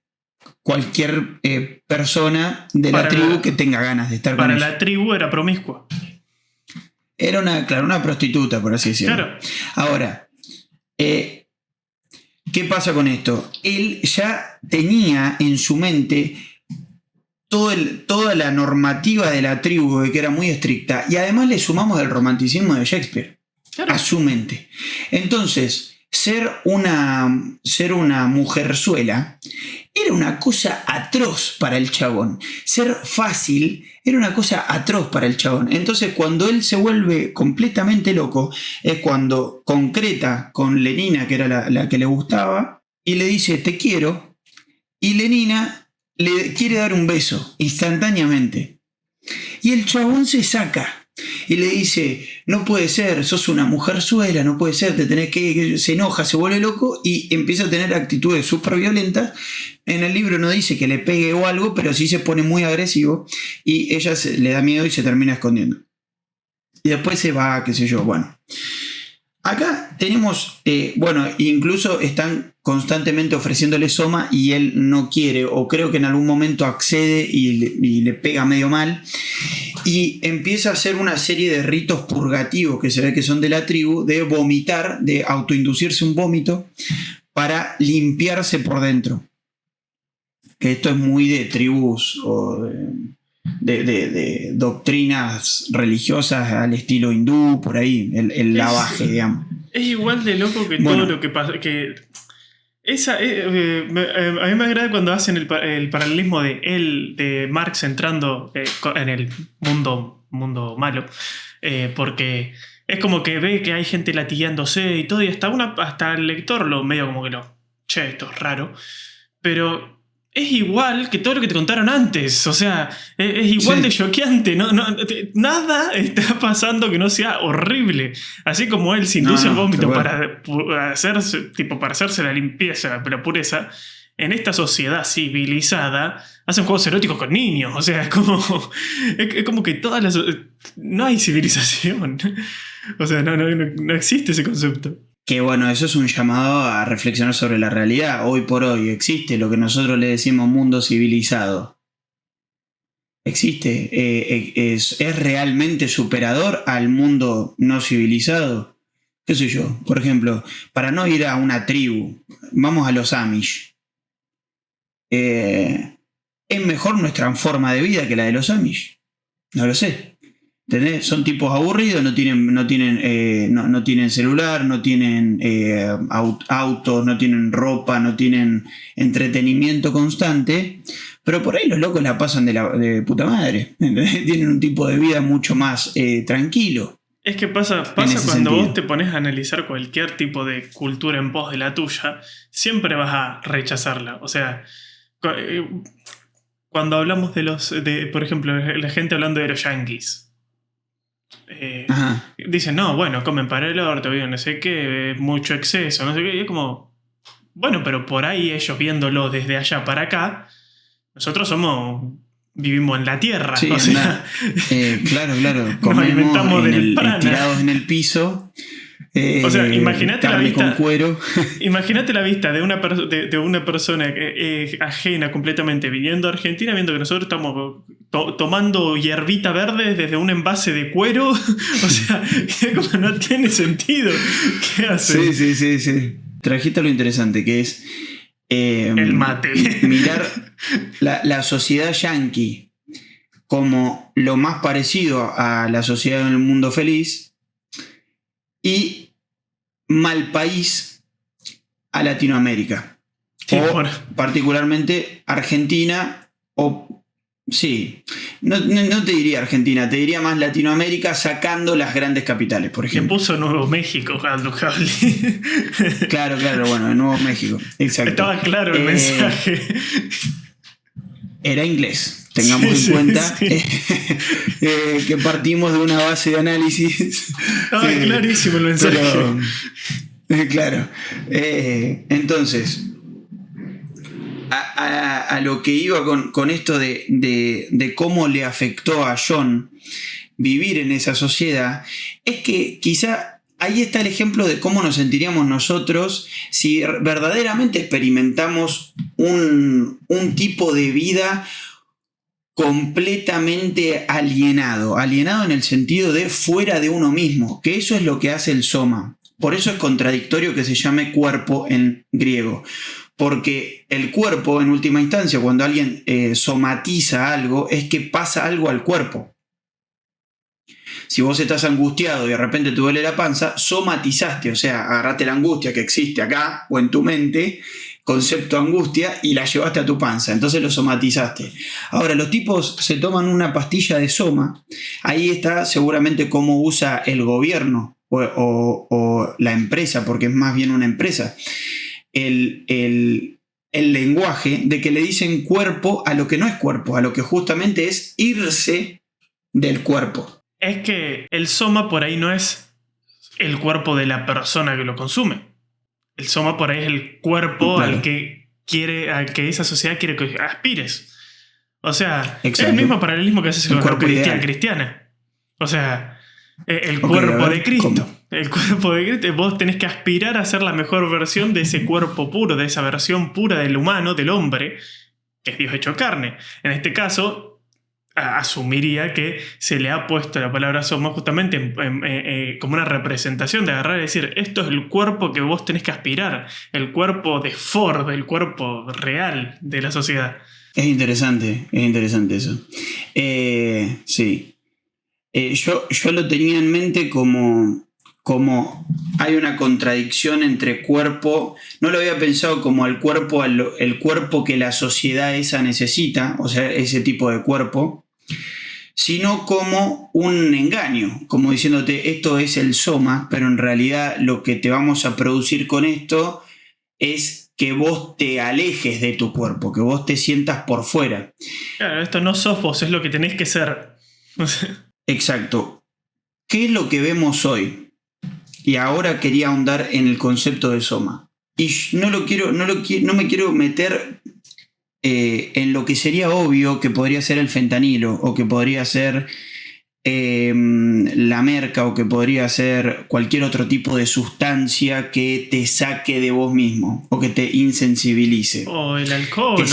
Speaker 1: cualquier persona de la tribu que tenga ganas de estar con
Speaker 2: Para
Speaker 1: ella.
Speaker 2: la tribu era promiscua.
Speaker 1: Era una prostituta, por así decirlo.
Speaker 2: Claro.
Speaker 1: Ahora, ¿qué pasa con esto? Él ya tenía en su mente toda la normativa de la tribu, que era muy estricta, y además le sumamos el romanticismo de Shakespeare a su mente. Entonces, ser una mujerzuela era una cosa atroz para el chabón. Ser fácil era una cosa atroz para el chabón. Entonces, cuando él se vuelve completamente loco, es cuando concreta con Lenina, que era la que le gustaba, y le dice, te quiero, y Lenina le quiere dar un beso instantáneamente. Y el chabón se saca y le dice, no puede ser, sos una mujerzuela, no puede ser, te tenés que... Se enoja, se vuelve loco y empieza a tener actitudes súper violentas. En el libro no dice que le pegue o algo, pero sí se pone muy agresivo y ella le da miedo y se termina escondiendo. Y después se va, qué sé yo, bueno. Acá tenemos, incluso están constantemente ofreciéndole soma y él no quiere, o creo que en algún momento accede y le pega medio mal. Y empieza a hacer una serie de ritos purgativos que se ve que son de la tribu, de vomitar, de autoinducirse un vómito para limpiarse por dentro. Que esto es muy de tribus o de doctrinas religiosas al estilo hindú, por ahí, el lavaje, digamos.
Speaker 2: Es igual de loco que todo lo que pasa. Que a mí me agrada cuando hacen el paralelismo de Marx entrando en el mundo malo, porque es como que ve que hay gente latigueándose y todo, y hasta el lector lo medio como que che, esto es raro, pero es igual que todo lo que te contaron antes. O sea, es igual de choqueante. Nada está pasando que no sea horrible. Así como él se induce el vómito para hacerse la limpieza, la pureza. En esta sociedad civilizada hacen juegos eróticos con niños. O sea, es como que no hay civilización. O sea, no existe ese concepto.
Speaker 1: Que bueno, eso es un llamado a reflexionar sobre la realidad. Hoy por hoy existe lo que nosotros le decimos mundo civilizado. Existe. ¿Es realmente superador al mundo no civilizado? ¿Qué sé yo? Por ejemplo, para no ir a una tribu, vamos a los Amish. ¿Es mejor nuestra forma de vida que la de los Amish? No lo sé. ¿Entendés? Son tipos aburridos, no tienen celular, no tienen autos, no tienen ropa, no tienen entretenimiento constante, pero por ahí los locos la pasan de puta madre. ¿Entendés? Tienen un tipo de vida mucho más tranquilo.
Speaker 2: Es que pasa cuando vos te pones a analizar cualquier tipo de cultura en pos de la tuya, siempre vas a rechazarla. O sea, cuando hablamos por ejemplo, la gente hablando de los yanquis. Dicen, no, bueno, comen para el orto, no sé qué, mucho exceso, no sé qué, y es como, bueno, pero por ahí ellos viéndolo desde allá para acá, nosotros vivimos en la tierra,
Speaker 1: sí,
Speaker 2: o sea,
Speaker 1: claro,
Speaker 2: nos alimentamos
Speaker 1: tirados en el piso.
Speaker 2: O sea, imagínate la vista
Speaker 1: con cuero.
Speaker 2: Imagínate la vista de una persona ajena completamente viniendo a Argentina, viendo que nosotros estamos tomando hierbita verde desde un envase de cuero. O sea, como no tiene sentido. ¿Qué hace?
Speaker 1: Sí. Trajiste lo interesante, que es
Speaker 2: el mate.
Speaker 1: Mirar la sociedad yanqui como lo más parecido a la sociedad en el mundo feliz, y mal país a Latinoamérica. Sí, particularmente Argentina, no te diría Argentina, te diría más Latinoamérica, sacando las grandes capitales, por ejemplo.
Speaker 2: Le puso Nuevo México, Aldo Cable.
Speaker 1: Claro, bueno, Nuevo México, exacto.
Speaker 2: Estaba claro el mensaje.
Speaker 1: Era inglés. Tengamos en cuenta que partimos de una base de análisis.
Speaker 2: Clarísimo el mensaje.
Speaker 1: Claro. Entonces, a lo que iba con esto de cómo le afectó a Jon vivir en esa sociedad, es que quizá ahí está el ejemplo de cómo nos sentiríamos nosotros si verdaderamente experimentamos un tipo de vida completamente alienado en el sentido de fuera de uno mismo, que eso es lo que hace el soma. Por eso es contradictorio que se llame cuerpo en griego, porque el cuerpo, en última instancia, cuando alguien somatiza algo, es que pasa algo al cuerpo. Si vos estás angustiado y de repente te duele la panza, somatizaste, o sea, agarraste la angustia que existe acá o en tu mente, concepto angustia, y la llevaste a tu panza, entonces lo somatizaste. Ahora, los tipos se toman una pastilla de soma, ahí está seguramente cómo usa el gobierno o la empresa, porque es más bien una empresa, el lenguaje de que le dicen cuerpo a lo que no es cuerpo, a lo que justamente es irse del cuerpo.
Speaker 2: Es que el soma por ahí no es el cuerpo de la persona que lo consume. El soma por ahí es el cuerpo
Speaker 1: Claro.
Speaker 2: al que esa sociedad quiere que aspires. O sea,
Speaker 1: Exacto.
Speaker 2: es el mismo paralelismo que haces con la
Speaker 1: cuerpo
Speaker 2: Eucaristía
Speaker 1: ideal.
Speaker 2: cristiana. O sea, el
Speaker 1: Ok,
Speaker 2: cuerpo
Speaker 1: a ver,
Speaker 2: de Cristo.
Speaker 1: ¿cómo?
Speaker 2: El cuerpo de Cristo. Vos tenés que aspirar a ser la mejor versión de ese cuerpo puro, de esa versión pura del humano, del hombre, que es Dios hecho carne. En este caso, asumiría que se le ha puesto la palabra soma justamente como una representación de agarrar y decir, esto es el cuerpo que vos tenés que aspirar, el cuerpo de Ford, el cuerpo real de la sociedad.
Speaker 1: Es interesante eso. Sí. Yo lo tenía en mente como hay una contradicción entre cuerpo, no lo había pensado como el cuerpo que la sociedad esa necesita, o sea, ese tipo de cuerpo, sino como un engaño, como diciéndote esto es el soma, pero en realidad lo que te vamos a producir con esto es que vos te alejes de tu cuerpo, que vos te sientas por fuera.
Speaker 2: Claro, esto no sos vos, es lo que tenés que ser.
Speaker 1: Exacto. ¿Qué es lo que vemos hoy? Y ahora quería ahondar en el concepto de soma. Y no me quiero meter en lo que sería obvio que podría ser el fentanilo, o que podría ser la merca, o que podría ser cualquier otro tipo de sustancia que te saque de vos mismo, o que te insensibilice.
Speaker 2: O el alcohol.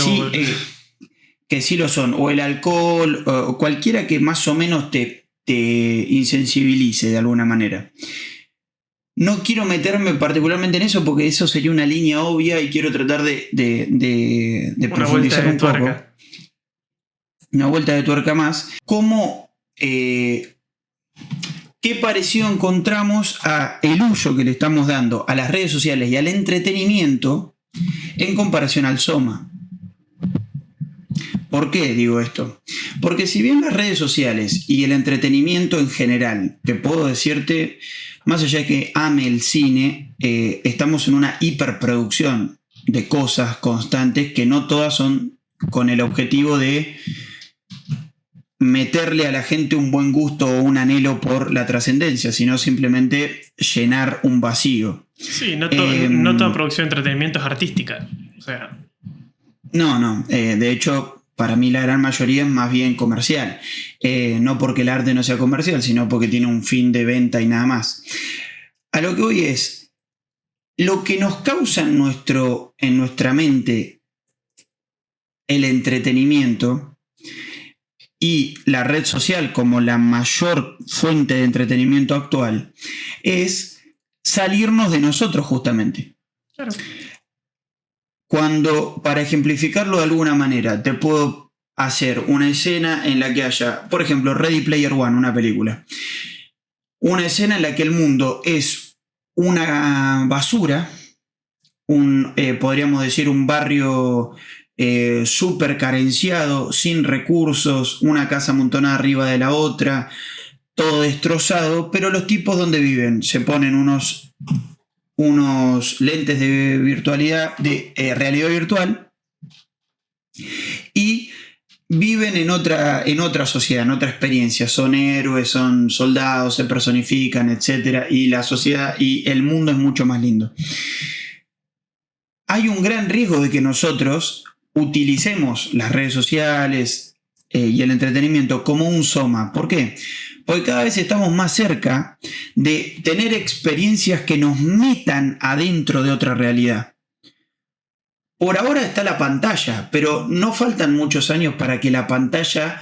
Speaker 1: Que sí lo son. O el alcohol, o cualquiera que más o menos te insensibilice de alguna manera. No quiero meterme particularmente en eso porque eso sería una línea obvia y quiero tratar de profundizar un poco. Una vuelta de tuerca más. ¿Cómo, qué parecido encontramos a el uso que le estamos dando a las redes sociales y al entretenimiento en comparación al soma? ¿Por qué digo esto? Porque si bien las redes sociales y el entretenimiento en general, que puedo decirte, más allá de que ame el cine, estamos en una hiperproducción de cosas constantes que no todas son con el objetivo de meterle a la gente un buen gusto o un anhelo por la trascendencia, sino simplemente llenar un vacío.
Speaker 2: Sí, no toda producción de entretenimiento es artística. O sea.
Speaker 1: No. De hecho, para mí la gran mayoría es más bien comercial. No porque el arte no sea comercial, sino porque tiene un fin de venta y nada más. A lo que voy es, lo que nos causa en nuestra mente el entretenimiento y la red social como la mayor fuente de entretenimiento actual es salirnos de nosotros justamente.
Speaker 2: Claro.
Speaker 1: Cuando, para ejemplificarlo de alguna manera, te puedo hacer una escena en la que haya, por ejemplo, Ready Player One, una película. Una escena en la que el mundo es una basura, podríamos decir un barrio súper carenciado, sin recursos, una casa amontonada arriba de la otra, todo destrozado, pero los tipos donde viven se ponen unos lentes de virtualidad, de realidad virtual, y viven en otra sociedad, en otra experiencia. Son héroes, son soldados, se personifican, etc. Y la sociedad y el mundo es mucho más lindo. Hay un gran riesgo de que nosotros utilicemos las redes sociales y el entretenimiento como un soma. ¿Por qué? Porque cada vez estamos más cerca de tener experiencias que nos metan adentro de otra realidad. Por ahora está la pantalla, pero no faltan muchos años para que la pantalla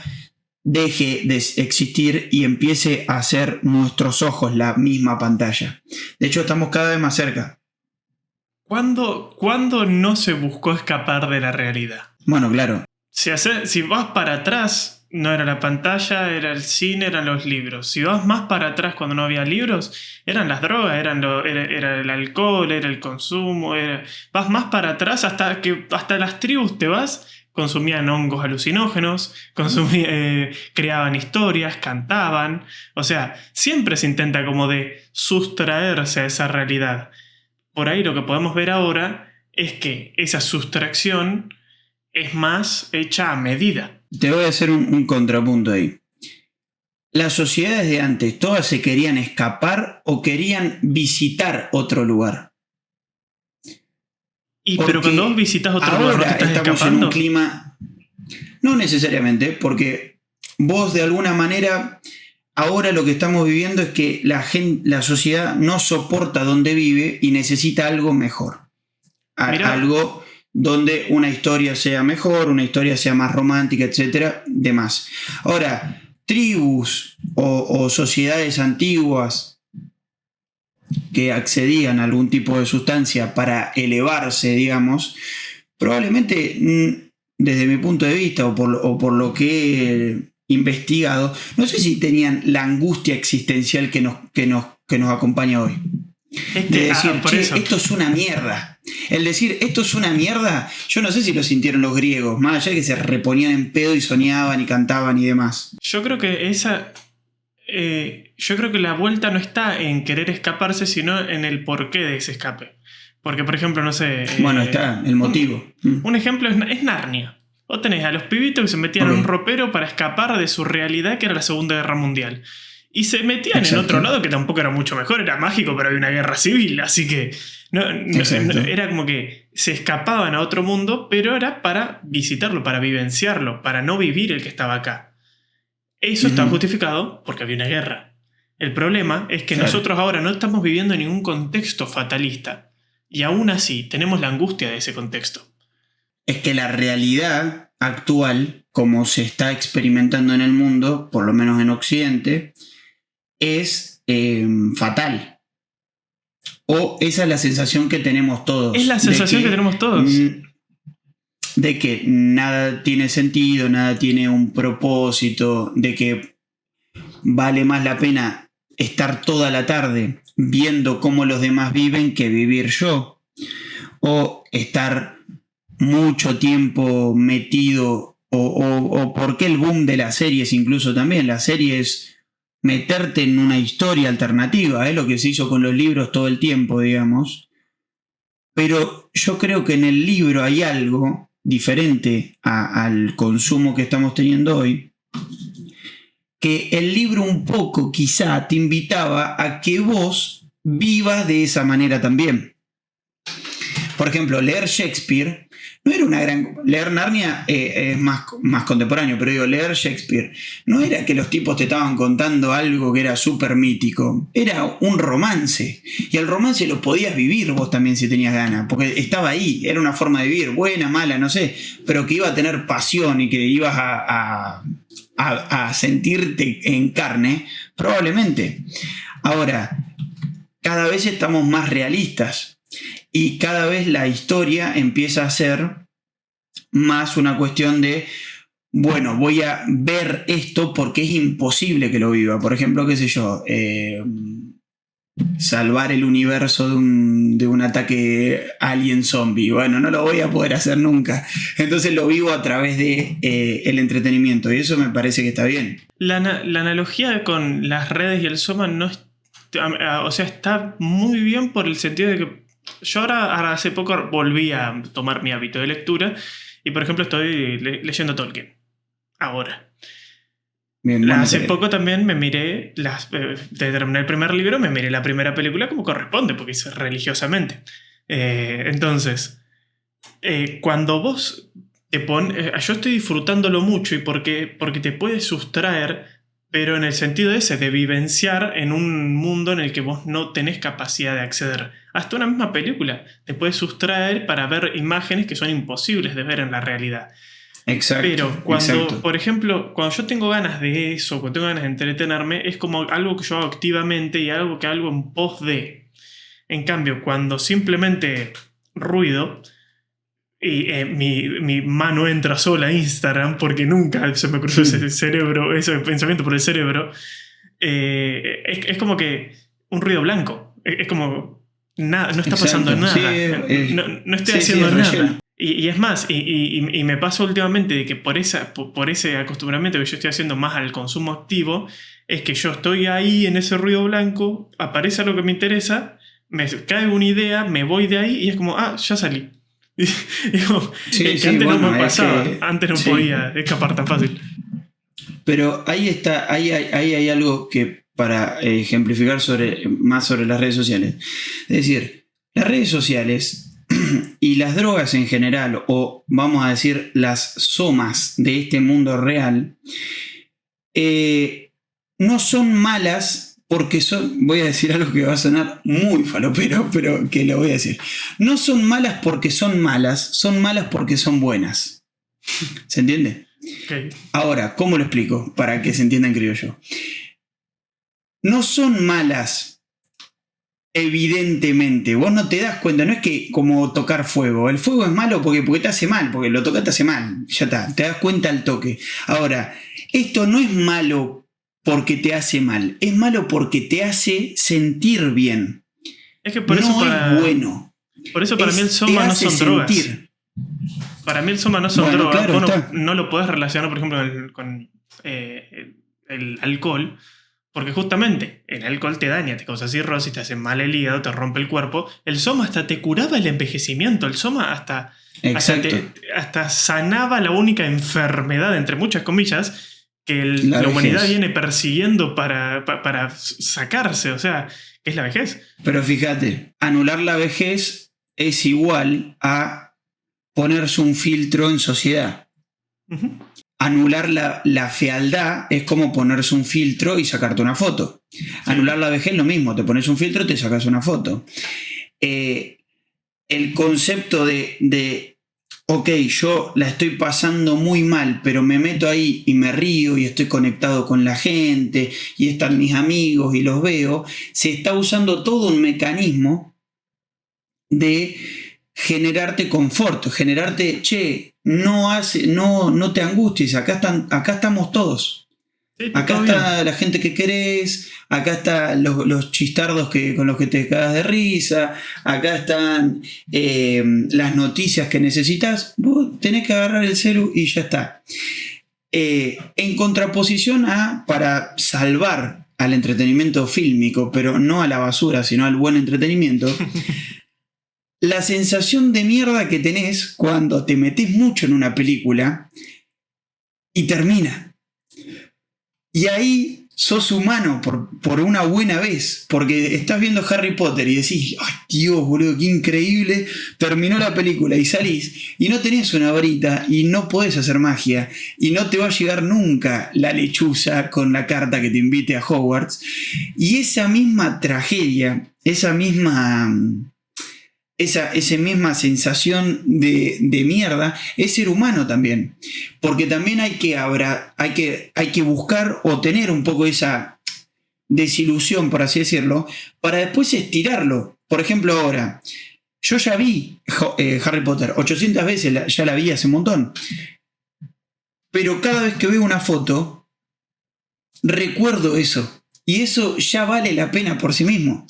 Speaker 1: deje de existir y empiece a ser nuestros ojos la misma pantalla. De hecho, estamos cada vez más cerca.
Speaker 2: ¿Cuándo no se buscó escapar de la realidad?
Speaker 1: Bueno, claro.
Speaker 2: Si vas para atrás, no era la pantalla, era el cine, eran los libros. Si vas más para atrás cuando no había libros, eran las drogas, era el alcohol, era el consumo. Vas más para atrás hasta las tribus te vas, consumían hongos alucinógenos, creaban historias, cantaban. O sea, siempre se intenta como de sustraerse a esa realidad. Por ahí lo que podemos ver ahora es que esa sustracción es más hecha a medida.
Speaker 1: Te voy a hacer un contrapunto ahí. Las sociedades de antes, ¿todas se querían escapar o querían visitar otro lugar?
Speaker 2: Pero cuando vos visitas otro lugar, ¿no te estás
Speaker 1: estamos
Speaker 2: escapando?
Speaker 1: en un clima... No necesariamente, porque vos de alguna manera... Ahora lo que estamos viviendo es que la sociedad no soporta donde vive y necesita algo mejor. Algo donde una historia sea mejor, una historia sea más romántica, etcétera, demás. Ahora, tribus o sociedades antiguas que accedían a algún tipo de sustancia para elevarse, digamos, probablemente, desde mi punto de vista o por lo que he investigado, no sé si tenían la angustia existencial que nos acompaña hoy. De decir, esto es una mierda. El decir, esto es una mierda, yo no sé si lo sintieron los griegos, más allá de que se reponían en pedo y soñaban y cantaban y demás.
Speaker 2: Yo creo que la vuelta no está en querer escaparse, sino en el porqué de ese escape. Porque, por ejemplo, no sé...
Speaker 1: Bueno, está el motivo.
Speaker 2: Un ejemplo es Narnia. Vos tenés a los pibitos que se metían en un ropero para escapar de su realidad, que era la Segunda Guerra Mundial. Y se metían en otro lado que tampoco era mucho mejor, era mágico, pero había una guerra civil, así que no, era como que se escapaban a otro mundo, pero era para visitarlo, para vivenciarlo, para no vivir el que estaba acá. Eso está justificado porque había una guerra. El problema es que nosotros ahora no estamos viviendo en ningún contexto fatalista, y aún así tenemos la angustia de ese contexto.
Speaker 1: Es que la realidad actual, como se está experimentando en el mundo, por lo menos en Occidente, es fatal. O esa es la sensación que tenemos todos.
Speaker 2: Es la sensación que tenemos todos.
Speaker 1: De que nada tiene sentido, nada tiene un propósito, de que vale más la pena estar toda la tarde viendo cómo los demás viven que vivir yo. O estar mucho tiempo metido, o por qué el boom de las series incluso también. Las series, meterte en una historia alternativa, lo que se hizo con los libros todo el tiempo, digamos. Pero yo creo que en el libro hay algo diferente al consumo que estamos teniendo hoy, que el libro un poco quizá te invitaba a que vos vivas de esa manera también. Por ejemplo, leer Shakespeare no era una gran... Leer Narnia es más contemporáneo, pero digo, leer Shakespeare no era que los tipos te estaban contando algo que era súper mítico. Era un romance. Y el romance lo podías vivir vos también si tenías ganas, porque estaba ahí. Era una forma de vivir, buena, mala, no sé, pero que iba a tener pasión y que ibas a sentirte en carne, probablemente. Ahora, cada vez estamos más realistas. Y cada vez la historia empieza a ser más una cuestión de, bueno, voy a ver esto porque es imposible que lo viva. Por ejemplo, qué sé yo, salvar el universo de un ataque alien zombie. Bueno, no lo voy a poder hacer nunca. Entonces lo vivo a través de el entretenimiento y eso me parece que está bien.
Speaker 2: La analogía con las redes y el soma no es, o sea, está muy bien por el sentido de que yo ahora hace poco volví a tomar mi hábito de lectura y, por ejemplo, estoy leyendo Tolkien. Ahora.
Speaker 1: Bien,
Speaker 2: hace poco también me miré, terminé el primer libro, me miré la primera película como corresponde, porque es religiosamente. Entonces, cuando vos yo estoy disfrutándolo mucho y porque te puede sustraer, pero en el sentido ese de vivenciar en un mundo en el que vos no tenés capacidad de acceder. Hasta una misma película te puede sustraer para ver imágenes que son imposibles de ver en la realidad.
Speaker 1: Exacto.
Speaker 2: Pero por ejemplo, cuando yo tengo ganas de eso, cuando tengo ganas de entretenerme, es como algo que yo hago activamente y algo que hago en pos de. En cambio, cuando simplemente ruido y mi mano entra sola a Instagram porque nunca se me cruzó ese pensamiento por el cerebro, es como que un ruido blanco. Es como nada, no está pasando nada. Sí, no estoy haciendo nada. Y es más, y me pasa últimamente de que por ese acostumbramiento que yo estoy haciendo más al consumo activo, es que yo estoy ahí en ese ruido blanco, aparece algo que me interesa, me cae una idea, me voy de ahí y es como, ya salí. Antes no me pasaba, antes no podía escapar tan fácil.
Speaker 1: Pero ahí hay algo que para ejemplificar más sobre las redes sociales. Es decir, las redes sociales y las drogas en general, o vamos a decir las somas de este mundo real, no son malas porque voy a decir algo que va a sonar muy falopero, pero que lo voy a decir. No son malas porque son malas porque son buenas. ¿Se entiende?
Speaker 2: Okay.
Speaker 1: Ahora, ¿cómo lo explico? Para que se entienda en criollo. No son malas, evidentemente. Vos no te das cuenta, no es que como tocar fuego. El fuego es malo porque te hace mal, porque lo tocas te hace mal. Ya está, te das cuenta al toque. Ahora, esto no es malo porque te hace mal, es malo porque te hace sentir bien.
Speaker 2: Es que por eso
Speaker 1: es bueno.
Speaker 2: Por eso para mí el soma no son drogas. Para mí el soma no son drogas.
Speaker 1: Claro,
Speaker 2: vos no lo podés relacionar, por ejemplo, con el alcohol, porque justamente el alcohol te daña, te causa cirrosis, te hace mal el hígado, te rompe el cuerpo. El soma hasta te curaba el envejecimiento, el soma hasta sanaba la única enfermedad, entre muchas comillas, que la humanidad viene persiguiendo para sacarse, o sea, que es la vejez.
Speaker 1: Pero fíjate, anular la vejez es igual a ponerse un filtro en sociedad. Uh-huh. Anular la fealdad es como ponerse un filtro y sacarte una foto. Sí. Anular la vejez es lo mismo, te pones un filtro y te sacas una foto. El concepto de ok, yo la estoy pasando muy mal, pero me meto ahí y me río y estoy conectado con la gente y están mis amigos y los veo, se está usando todo un mecanismo de generarte confort, generarte, no te angusties, acá estamos todos. Sí, acá está la gente que querés, acá están los chistardos con los que te cagas de risa, acá están las noticias que necesitas, vos tenés que agarrar el celu y ya está. En contraposición para salvar al entretenimiento fílmico, pero no a la basura, sino al buen entretenimiento, la sensación de mierda que tenés cuando te metés mucho en una película y termina. Y ahí sos humano por una buena vez, porque estás viendo Harry Potter y decís, ¡ay, Dios, boludo, qué increíble! Terminó la película y salís y no tenés una varita y no podés hacer magia y no te va a llegar nunca la lechuza con la carta que te invite a Hogwarts. Y esa misma tragedia, esa misma sensación de mierda es ser humano también, porque también hay que buscar o tener un poco esa desilusión, por así decirlo, para después estirarlo. Por ejemplo, ahora yo ya vi Harry Potter 800 veces, ya la vi hace un montón, pero cada vez que veo una foto recuerdo eso, y eso ya vale la pena por sí mismo.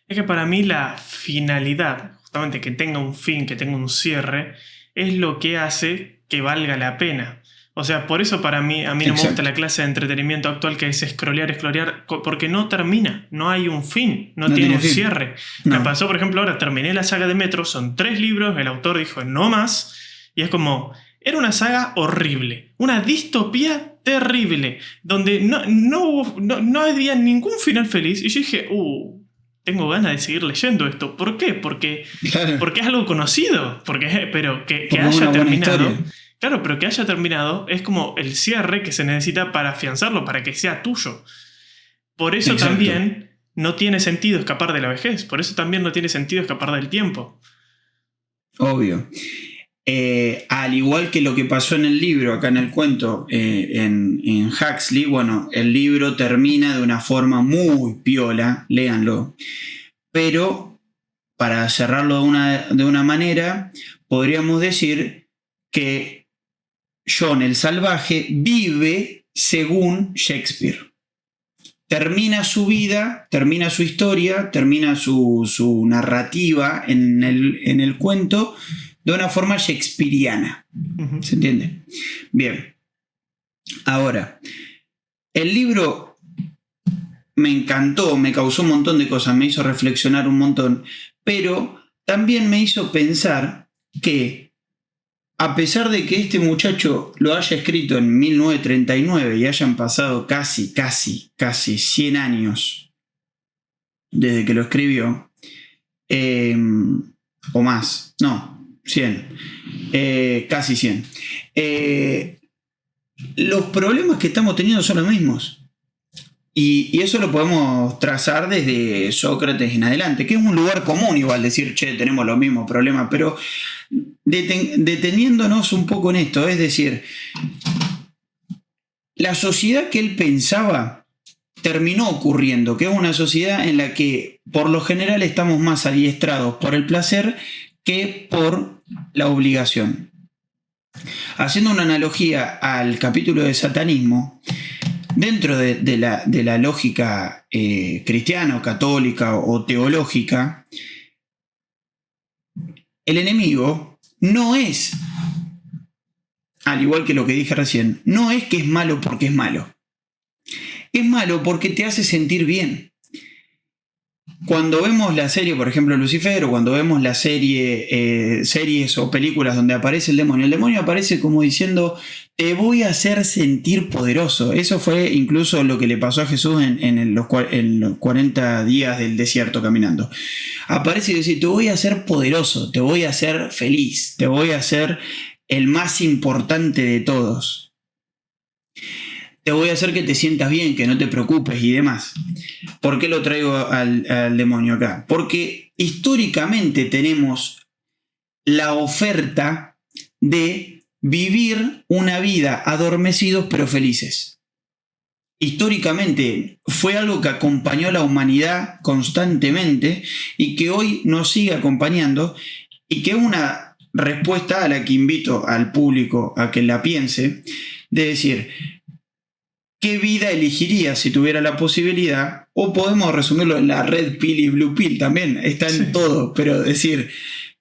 Speaker 2: Es que para mí la finalidad, justamente que tenga un fin, que tenga un cierre, es lo que hace que valga la pena. O sea, por eso a mí no me gusta la clase de entretenimiento actual que es scrollear, porque no termina, no hay un fin, no tiene un cierre. No. Me pasó, por ejemplo, ahora terminé la saga de Metro, son 3 libros, el autor dijo no más, y es como, era una saga horrible, una distopía terrible, donde no había ningún final feliz, y yo dije, tengo ganas de seguir leyendo esto. ¿Por qué? Porque es algo conocido. Pero que haya terminado. Claro, pero que haya terminado es como el cierre que se necesita para afianzarlo, para que sea tuyo. Por eso
Speaker 1: Exacto.
Speaker 2: también no tiene sentido escapar de la vejez, por eso también no tiene sentido escapar del tiempo.
Speaker 1: Obvio. Al igual que lo que pasó en el libro, acá en el cuento, en Huxley, bueno, el libro termina de una forma muy piola, léanlo, pero para cerrarlo de una manera, podríamos decir que John el Salvaje vive según Shakespeare. Termina su vida, termina su historia, termina su narrativa en el cuento de una forma shakespeariana. ¿Se entiende? Bien. Ahora, el libro me encantó, me causó un montón de cosas, me hizo reflexionar un montón, pero también me hizo pensar que a pesar de que este muchacho lo haya escrito en 1939 y hayan pasado casi 100 años desde que lo escribió, o más, no, 100, casi 100, los problemas que estamos teniendo son los mismos. Y eso lo podemos trazar desde Sócrates en adelante, que es un lugar común igual decir, che, tenemos los mismos problemas, pero deteniéndonos un poco en esto, es decir, la sociedad que él pensaba terminó ocurriendo, que es una sociedad en la que por lo general estamos más adiestrados por el placer que por la obligación. Haciendo una analogía al capítulo de satanismo, dentro de la lógica cristiana o católica o teológica, el enemigo no es, al igual que lo que dije recién, no es que es malo porque es malo. Es malo porque te hace sentir bien. Cuando vemos la serie, por ejemplo, Lucifer, o cuando vemos la series o películas donde aparece el demonio aparece como diciendo, te voy a hacer sentir poderoso. Eso fue incluso lo que le pasó a Jesús en los 40 días del desierto caminando. Aparece y dice, te voy a hacer poderoso, te voy a hacer feliz, te voy a hacer el más importante de todos. Te voy a hacer que te sientas bien, que no te preocupes y demás. ¿Por qué lo traigo al demonio acá? Porque históricamente tenemos la oferta de vivir una vida adormecidos pero felices. Históricamente fue algo que acompañó a la humanidad constantemente y que hoy nos sigue acompañando y que es una respuesta a la que invito al público a que la piense, de decir, ¿qué vida elegiría si tuviera la posibilidad? O podemos resumirlo en la red pill y blue pill también, está en todo, pero decir,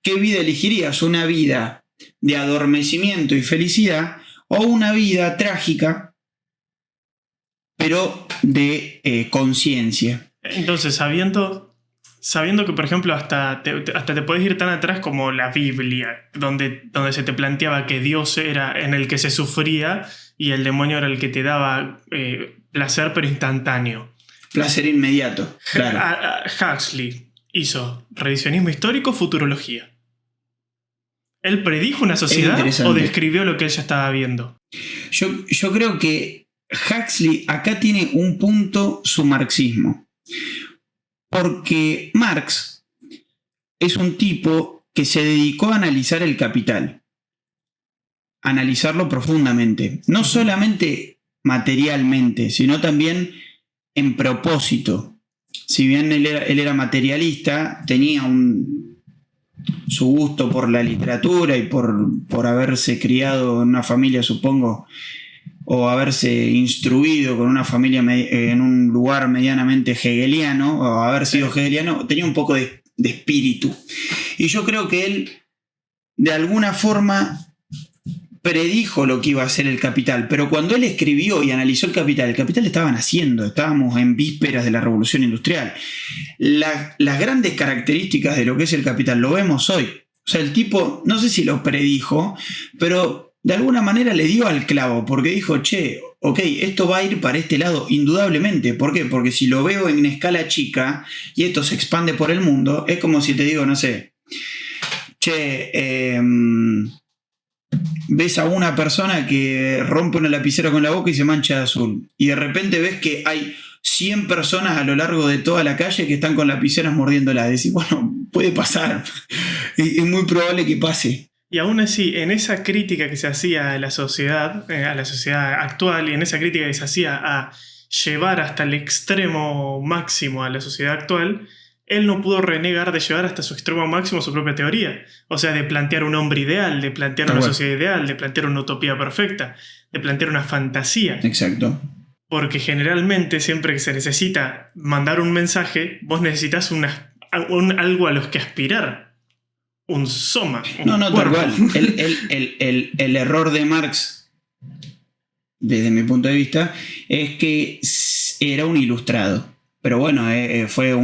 Speaker 1: ¿qué vida elegirías? ¿Una vida de adormecimiento y felicidad o una vida trágica, pero de conciencia?
Speaker 2: Entonces, sabiendo que, por ejemplo, hasta te puedes ir tan atrás como la Biblia, donde se te planteaba que Dios era en el que se sufría y el demonio era el que te daba placer pero instantáneo.
Speaker 1: Placer inmediato, claro.
Speaker 2: Huxley hizo revisionismo histórico, futurología. ¿Él predijo una sociedad o describió lo que él ya estaba viendo?
Speaker 1: Yo creo que Huxley acá tiene un punto su marxismo. Porque Marx es un tipo que se dedicó a analizar el capital. Analizarlo profundamente. No solamente materialmente, sino también en propósito. Si bien él era materialista, tenía su gusto por la literatura y por haberse criado en una familia, supongo, o haberse instruido con una familia en un lugar medianamente hegeliano, o haber sido hegeliano, tenía un poco de espíritu. Y yo creo que él, de alguna forma, predijo lo que iba a ser el capital, pero cuando él escribió y analizó el capital estaba naciendo, estábamos en vísperas de la revolución industrial. Las grandes características de lo que es el capital lo vemos hoy. O sea, el tipo, no sé si lo predijo, pero de alguna manera le dio al clavo, porque dijo, che, ok, esto va a ir para este lado, indudablemente. ¿Por qué? Porque si lo veo en escala chica y esto se expande por el mundo, es como si te digo, no sé, che, ves a una persona que rompe una lapicera con la boca y se mancha de azul. Y de repente ves que hay 100 personas a lo largo de toda la calle que están con lapiceras mordiéndola. Decís, bueno, puede pasar. Es muy probable que pase.
Speaker 2: Y aún así, en esa crítica que se hacía a la sociedad actual, y en esa crítica que se hacía a llevar hasta el extremo máximo a la sociedad actual, él no pudo renegar de llevar hasta su extremo máximo su propia teoría. O sea, de plantear un hombre ideal, de plantear una sociedad ideal, de plantear una utopía perfecta, de plantear una fantasía.
Speaker 1: Exacto.
Speaker 2: Porque generalmente, siempre que se necesita mandar un mensaje, vos necesitas algo a los que aspirar. Un soma.
Speaker 1: No, tal cual. El error de Marx, desde mi punto de vista, es que era un ilustrado. Pero bueno, fue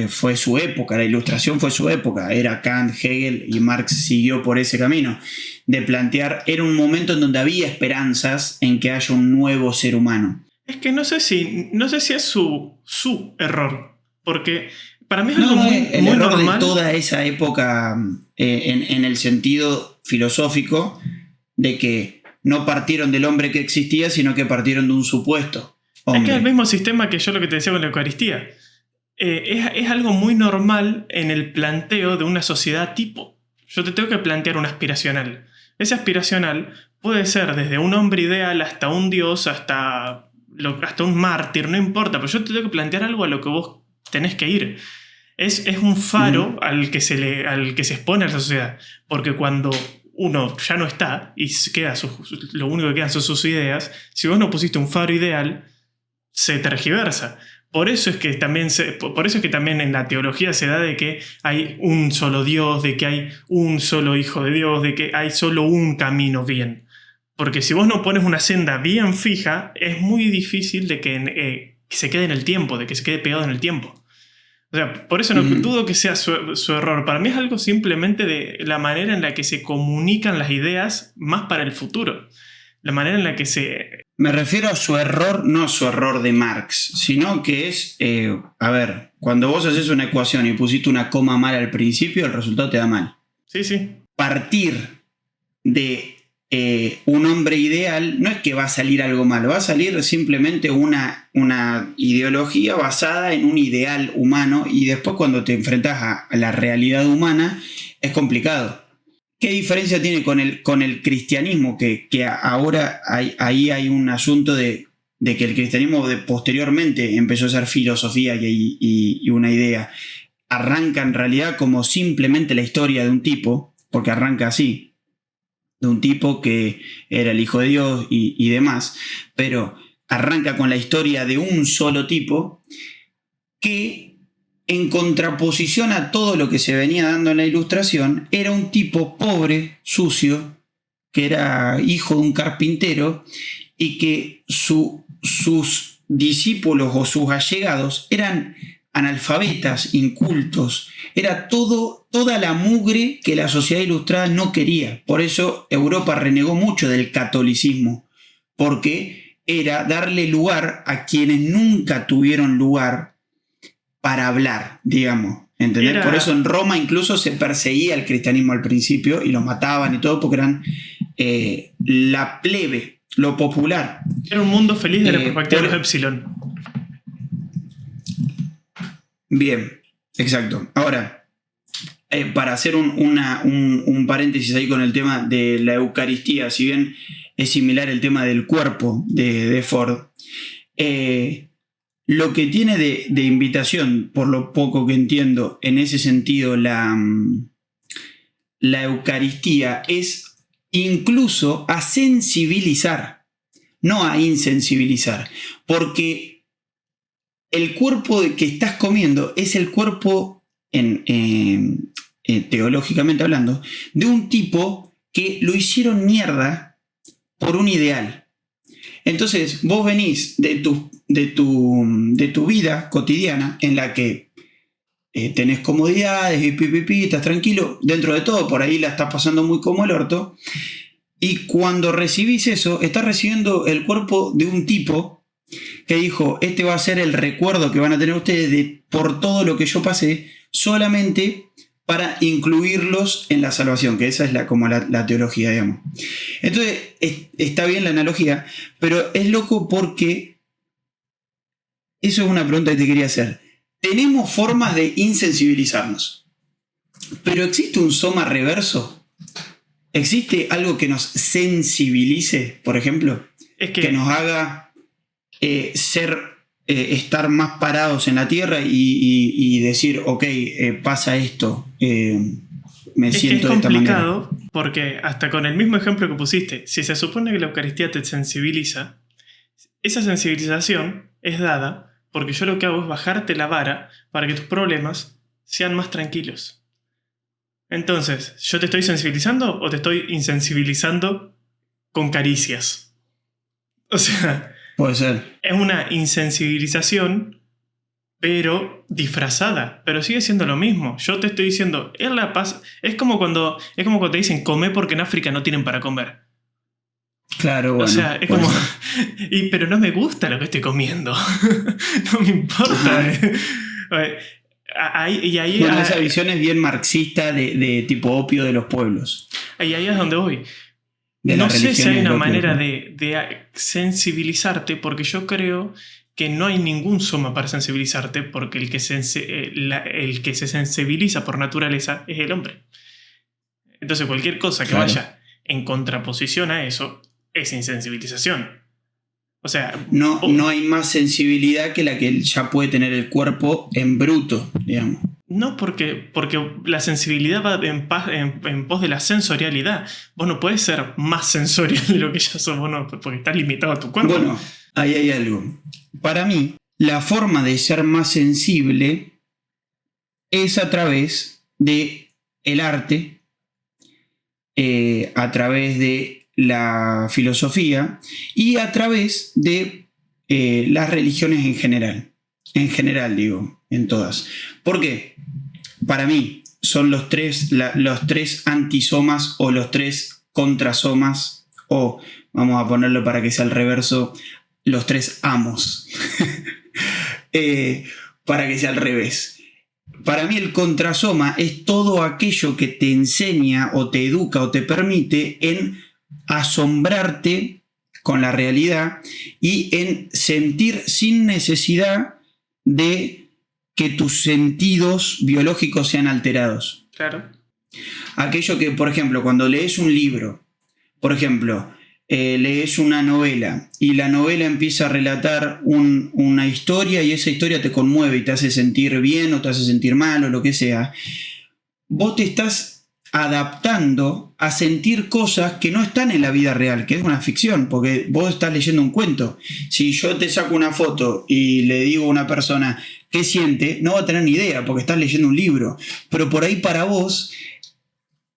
Speaker 1: fue su época, la ilustración fue su época. Era Kant, Hegel, y Marx siguió por ese camino de plantear. Era un momento en donde había esperanzas en que haya un nuevo ser humano.
Speaker 2: Es que no sé si es su error, porque para mí es algo muy
Speaker 1: error
Speaker 2: normal
Speaker 1: de toda esa época, en el sentido filosófico de que no partieron del hombre que existía, sino que partieron de un supuesto hombre.
Speaker 2: Es que es el mismo sistema que yo lo que te decía con la Eucaristía. Es algo muy normal en el planteo de una sociedad tipo. Yo te tengo que plantear un aspiracional. Ese aspiracional puede ser desde un hombre ideal hasta un dios, hasta un mártir, no importa, pero yo te tengo que plantear algo a lo que vos tenés que ir. Es un faro al que se expone a la sociedad. Porque cuando uno ya no está y lo único que quedan son sus ideas, si vos no pusiste un faro ideal, se tergiversa. Por eso es que también en la teología se da de que hay un solo Dios, de que hay un solo Hijo de Dios, de que hay solo un camino bien. Porque si vos no pones una senda bien fija, es muy difícil de que se quede en el tiempo, de que se quede pegado en el tiempo. O sea, por eso no dudo que sea su error. Para mí es algo simplemente de la manera en la que se comunican las ideas más para el futuro. La manera en la que se...
Speaker 1: Me refiero a su error, no a su error de Marx, sino que es, cuando vos haces una ecuación y pusiste una coma mal al principio, el resultado te da mal.
Speaker 2: Sí.
Speaker 1: Partir de un hombre ideal no es que va a salir algo malo, va a salir simplemente una ideología basada en un ideal humano, y después cuando te enfrentas a la realidad humana es complicado. ¿Qué diferencia tiene con el cristianismo? Que ahora ahí hay un asunto de que el cristianismo posteriormente empezó a ser filosofía y una idea. Arranca en realidad como simplemente la historia de un tipo, porque arranca así, de un tipo que era el Hijo de Dios y demás, pero arranca con la historia de un solo tipo que, en contraposición a todo lo que se venía dando en la Ilustración, era un tipo pobre, sucio, que era hijo de un carpintero, y que sus discípulos o sus allegados eran analfabetas, incultos. Era toda la mugre que la sociedad ilustrada no quería. Por eso Europa renegó mucho del catolicismo, porque era darle lugar a quienes nunca tuvieron lugar para hablar, digamos. ¿Entendés? Por eso en Roma incluso se perseguía el cristianismo al principio y los mataban y todo, porque eran la plebe, lo popular.
Speaker 2: Era un mundo feliz de la perspectiva de los Epsilon.
Speaker 1: Bien, exacto. Ahora, para hacer un paréntesis ahí con el tema de la Eucaristía, si bien es similar el tema del cuerpo de Ford, lo que tiene de invitación, por lo poco que entiendo, en ese sentido, la Eucaristía es incluso a sensibilizar, no a insensibilizar, porque el cuerpo que estás comiendo es el cuerpo, teológicamente hablando, de un tipo que lo hicieron mierda por un ideal. Entonces vos venís de tu vida cotidiana, en la que tenés comodidades y estás tranquilo, dentro de todo por ahí la estás pasando muy como el orto, y cuando recibís eso, estás recibiendo el cuerpo de un tipo que dijo: este va a ser el recuerdo que van a tener ustedes por todo lo que yo pasé, solamente para incluirlos en la salvación, que esa es como la teología, digamos. Entonces, está bien la analogía, pero es loco porque eso es una pregunta que te quería hacer. Tenemos formas de insensibilizarnos, pero ¿existe un soma reverso? ¿Existe algo que nos sensibilice, por ejemplo? Que nos haga estar más parados en la tierra y decir, ok, pasa esto, me siento de esta manera.
Speaker 2: Es complicado porque hasta con el mismo ejemplo que pusiste, si se supone que la Eucaristía te sensibiliza, esa sensibilización es dada porque yo lo que hago es bajarte la vara para que tus problemas sean más tranquilos. Entonces, ¿yo te estoy sensibilizando o te estoy insensibilizando con caricias? O sea,
Speaker 1: puede ser.
Speaker 2: Es una insensibilización, pero disfrazada, pero sigue siendo lo mismo. Yo te estoy diciendo, es la paz. Es como cuando te dicen, come porque en África no tienen para comer.
Speaker 1: Claro, bueno.
Speaker 2: O sea, es como... pero no me gusta lo que estoy comiendo. No me importa.
Speaker 1: Bueno, esa visión es bien marxista de tipo opio de los pueblos.
Speaker 2: Y ahí es donde voy. No sé si hay una manera de sensibilizarte, porque yo creo que no hay ningún soma para sensibilizarte, porque el que se sensibiliza por naturaleza es el hombre. Entonces cualquier cosa que vaya en contraposición a eso es insensibilización. O sea...
Speaker 1: No hay más sensibilidad que la que ya puede tener el cuerpo en bruto, digamos.
Speaker 2: No, porque la sensibilidad va en pos de la sensorialidad. Vos no podés ser más sensorial de lo que ya sos, vos no, porque estás limitado a tu cuerpo.
Speaker 1: Bueno, ahí hay algo. Para mí, la forma de ser más sensible es a través de el arte, a través de la filosofía y a través de las religiones en general. En general, digo, en todas. ¿Por qué? Para mí son los tres antisomas o los tres contrasomas, o vamos a ponerlo para que sea el reverso, los tres amos. Para que sea al revés. Para mí el contrasoma es todo aquello que te enseña o te educa o te permite en asombrarte con la realidad y en sentir sin necesidad de que tus sentidos biológicos sean alterados.
Speaker 2: Claro.
Speaker 1: Aquello que, por ejemplo, cuando lees un libro, por ejemplo, lees una novela y la novela empieza a relatar una historia y esa historia te conmueve y te hace sentir bien o te hace sentir mal o lo que sea, vos te estás adaptando a sentir cosas que no están en la vida real, que es una ficción, porque vos estás leyendo un cuento. Si yo te saco una foto y le digo a una persona qué siente, no va a tener ni idea, porque estás leyendo un libro. Pero por ahí para vos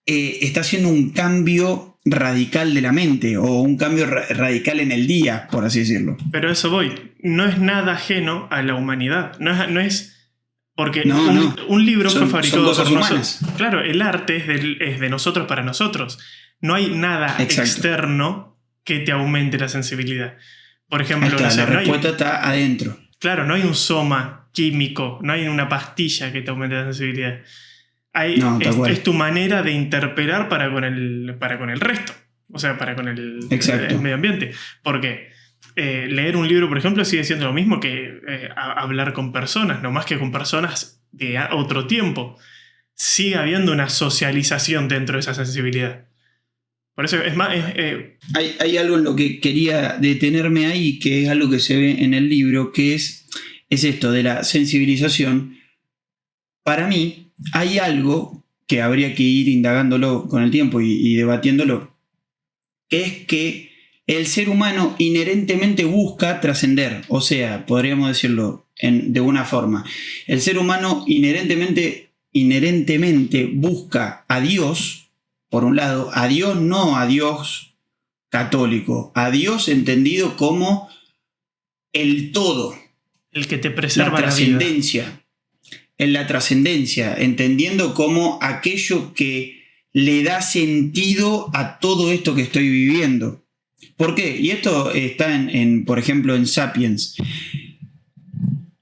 Speaker 1: está haciendo un cambio radical de la mente, o un cambio radical en el día, por así decirlo.
Speaker 2: Pero a eso voy. No es nada ajeno a la humanidad. No es porque un libro fue fabricado por nosotros. Claro, el arte es de nosotros para nosotros. No hay nada externo que te aumente la sensibilidad. Por ejemplo,
Speaker 1: la respuesta está adentro.
Speaker 2: Claro, no hay un soma químico, no hay una pastilla que te aumente la sensibilidad. Es tu manera de interpelar para con el resto. O sea, para con el medio ambiente. Porque leer un libro, por ejemplo, sigue siendo lo mismo que hablar con personas, no más que con personas de otro tiempo. Sigue habiendo una socialización dentro de esa sensibilidad. Por eso es más...
Speaker 1: Hay algo en lo que quería detenerme ahí, que es algo que se ve en el libro, que es esto de la sensibilización. Para mí, hay algo que habría que ir indagándolo con el tiempo y debatiéndolo, que es que el ser humano inherentemente busca trascender. O sea, podríamos decirlo de una forma. El ser humano inherentemente busca a Dios, por un lado, a Dios no a Dios católico, a Dios entendido como el todo.
Speaker 2: El que te preserva
Speaker 1: la trascendencia. En la trascendencia, entendiendo como aquello que le da sentido a todo esto que estoy viviendo. ¿Por qué? Y esto está por ejemplo, en Sapiens.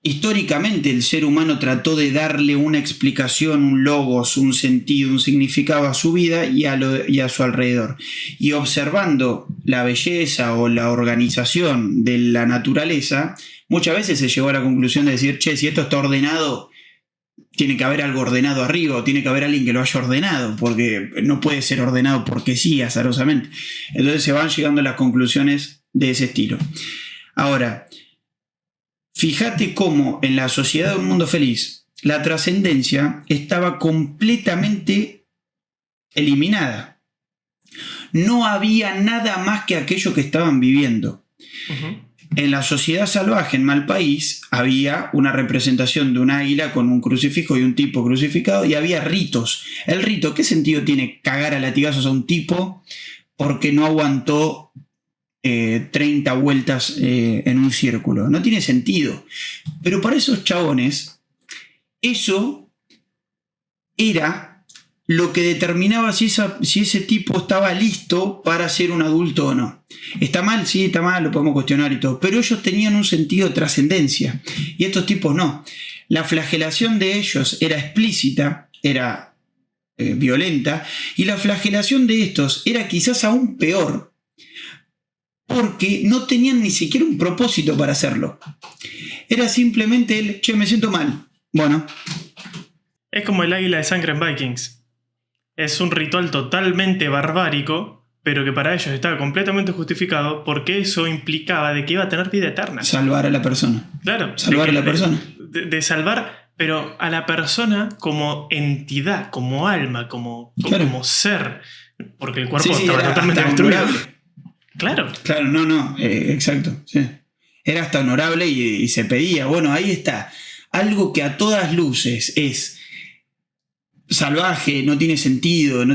Speaker 1: históricamente el ser humano trató de darle una explicación, un logos, un sentido, un significado a su vida y a su alrededor. Y observando la belleza o la organización de la naturaleza, muchas veces se llegó a la conclusión de decir, che, si esto está ordenado, tiene que haber algo ordenado arriba, o tiene que haber alguien que lo haya ordenado, porque no puede ser ordenado porque sí, azarosamente. Entonces se van llegando a las conclusiones de ese estilo. Ahora, fíjate cómo en la sociedad de un mundo feliz la trascendencia estaba completamente eliminada. No había nada más que aquello que estaban viviendo.
Speaker 2: Uh-huh.
Speaker 1: En la sociedad salvaje, en Malpaís, había una representación de un águila con un crucifijo y un tipo crucificado, y había ritos. El rito, ¿qué sentido tiene cagar a latigazos a un tipo porque no aguantó 30 vueltas en un círculo? No tiene sentido. Pero para esos chabones, eso era lo que determinaba si ese tipo estaba listo para ser un adulto o no. ¿Está mal? Sí, está mal, lo podemos cuestionar y todo. Pero ellos tenían un sentido de trascendencia y estos tipos no. La flagelación de ellos era explícita, era violenta, y la flagelación de estos era quizás aún peor, porque no tenían ni siquiera un propósito para hacerlo. Era simplemente el, che, me siento mal. Bueno.
Speaker 2: Es como el águila de sangre en Vikings. Es un ritual totalmente barbárico, pero que para ellos estaba completamente justificado porque eso implicaba de que iba a tener vida eterna.
Speaker 1: Salvar a la persona.
Speaker 2: Claro.
Speaker 1: Salvar a la persona.
Speaker 2: De salvar, pero a la persona como entidad, como alma, como ser. Porque el cuerpo estaba totalmente destruido.
Speaker 1: Honorable.
Speaker 2: Claro.
Speaker 1: Claro, no, exacto. Sí. Era hasta honorable y se pedía. Bueno, ahí está. Algo que a todas luces es salvaje, no tiene sentido,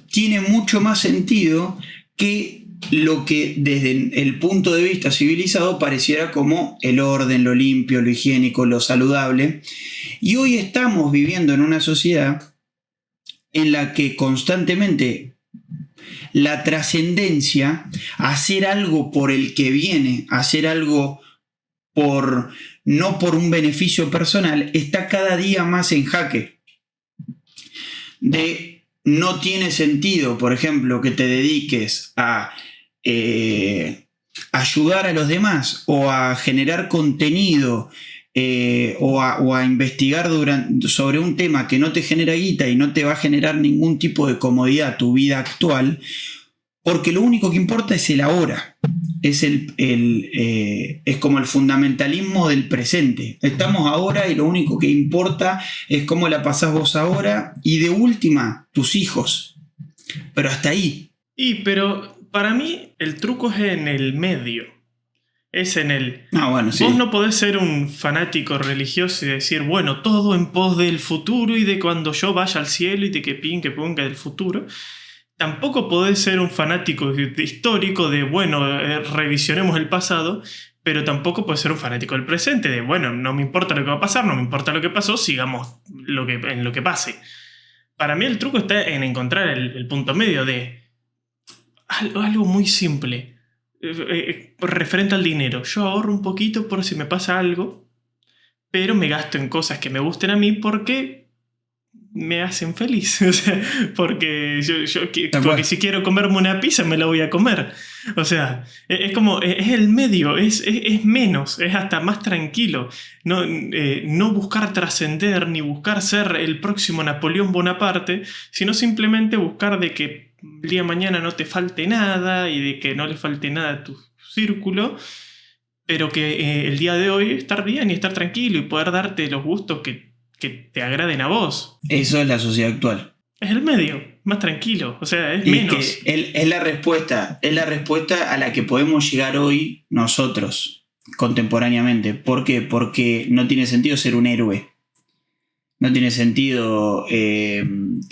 Speaker 1: tiene mucho más sentido que lo que desde el punto de vista civilizado pareciera como el orden, lo limpio, lo higiénico, lo saludable. Y hoy estamos viviendo en una sociedad en la que constantemente la trascendencia, hacer algo por el que viene, hacer algo no por un beneficio personal, está cada día más en jaque. No tiene sentido, por ejemplo, que te dediques a ayudar a los demás o a generar contenido o a investigar sobre un tema que no te genera guita y no te va a generar ningún tipo de comodidad a tu vida actual, porque lo único que importa es el ahora. Es como el fundamentalismo del presente. Estamos ahora y lo único que importa es cómo la pasás vos ahora y de última, tus hijos. Pero hasta ahí.
Speaker 2: Pero para mí el truco es en el medio. Es en el...
Speaker 1: bueno, sí.
Speaker 2: Vos no podés ser un fanático religioso y decir, bueno, todo en pos del futuro y de cuando yo vaya al cielo y de que ponga del futuro. Tampoco podés ser un fanático histórico de, revisionemos el pasado, pero tampoco podés ser un fanático del presente, de, no me importa lo que va a pasar, no me importa lo que pasó, sigamos en lo que pase. Para mí el truco está en encontrar el punto medio de algo muy simple, referente al dinero. Yo ahorro un poquito por si me pasa algo, pero me gasto en cosas que me gusten a mí porque me hacen feliz. O sea, porque porque si quiero comerme una pizza me la voy a comer. O sea, es como, es el medio, es menos, es hasta más tranquilo. No buscar trascender ni buscar ser el próximo Napoleón Bonaparte, sino simplemente buscar de que el día de mañana no te falte nada y de que no le falte nada a tu círculo, pero que el día de hoy estar bien y estar tranquilo y poder darte los gustos que te agraden a vos.
Speaker 1: Eso es la sociedad actual.
Speaker 2: Es el medio, más tranquilo, o sea, es menos.
Speaker 1: Es la respuesta a la que podemos llegar hoy nosotros, contemporáneamente. ¿Por qué? Porque no tiene sentido ser un héroe. No tiene sentido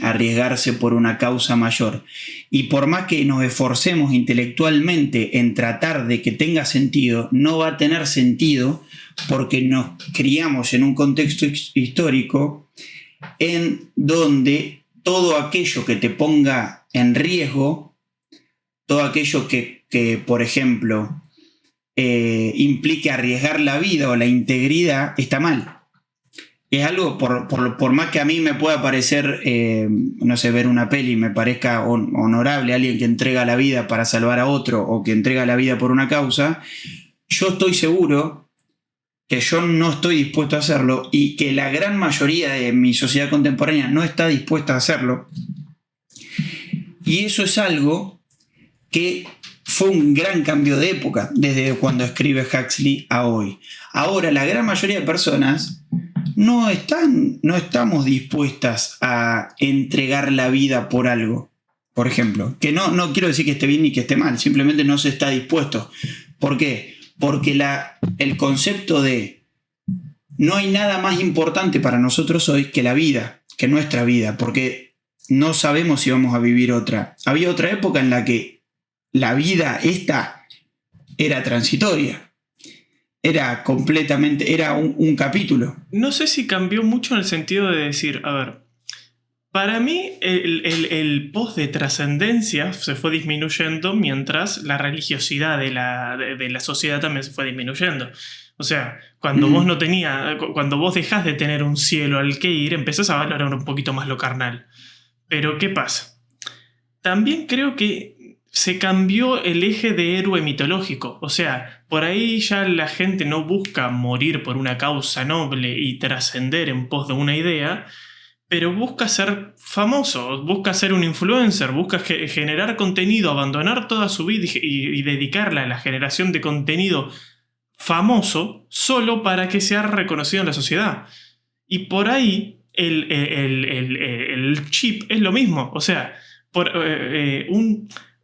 Speaker 1: arriesgarse por una causa mayor. Y por más que nos esforcemos intelectualmente en tratar de que tenga sentido, no va a tener sentido porque nos criamos en un contexto histórico en donde todo aquello que te ponga en riesgo, todo aquello que por ejemplo, implique arriesgar la vida o la integridad, está mal. Es algo, por más que a mí me pueda parecer, no sé, ver una peli y me parezca honorable alguien que entrega la vida para salvar a otro o que entrega la vida por una causa, yo estoy seguro que yo no estoy dispuesto a hacerlo y que la gran mayoría de mi sociedad contemporánea no está dispuesta a hacerlo. Y eso es algo que fue un gran cambio de época desde cuando escribe Huxley a hoy. Ahora la gran mayoría de personas no estamos dispuestas a entregar la vida por algo. Por ejemplo, que no quiero decir que esté bien ni que esté mal, simplemente no se está dispuesto. ¿Por qué? Porque el concepto de no hay nada más importante para nosotros hoy que la vida, que nuestra vida, porque no sabemos si vamos a vivir otra. Había otra época en la que la vida esta era transitoria. Era completamente, era un capítulo.
Speaker 2: No sé si cambió mucho en el sentido de decir, a ver, para mí el post de trascendencia se fue disminuyendo mientras la religiosidad de la sociedad también se fue disminuyendo. O sea, cuando cuando vos dejás de tener un cielo al que ir, empezás a valorar un poquito más lo carnal. Pero ¿qué pasa? También creo que se cambió el eje de héroe mitológico. O sea, por ahí ya la gente no busca morir por una causa noble y trascender en pos de una idea, pero busca ser famoso, busca ser un influencer, busca generar contenido, abandonar toda su vida y dedicarla a la generación de contenido famoso solo para que sea reconocido en la sociedad. Y por ahí el chip es lo mismo. O sea,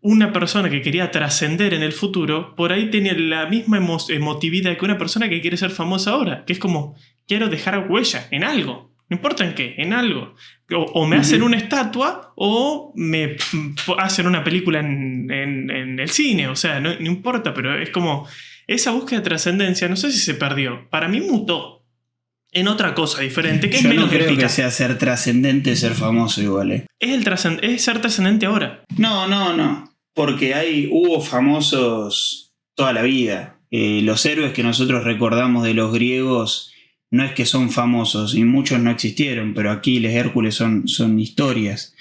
Speaker 2: una persona que quería trascender en el futuro, por ahí tenía la misma emotividad que una persona que quiere ser famosa ahora, que es como, quiero dejar huella en algo, no importa en qué, en algo. O me hacen una estatua o me hacen una película en el cine, o sea, no importa, pero es como, esa búsqueda de trascendencia, no sé si se perdió, para mí mutó en otra cosa diferente, que
Speaker 1: yo
Speaker 2: es menos
Speaker 1: no creo
Speaker 2: épica.
Speaker 1: que sea ser trascendente ser famoso igual.
Speaker 2: Es ser trascendente ahora.
Speaker 1: No. Porque hubo famosos toda la vida. Los héroes que nosotros recordamos de los griegos no es que son famosos y muchos no existieron, pero Aquiles, Hércules son historias.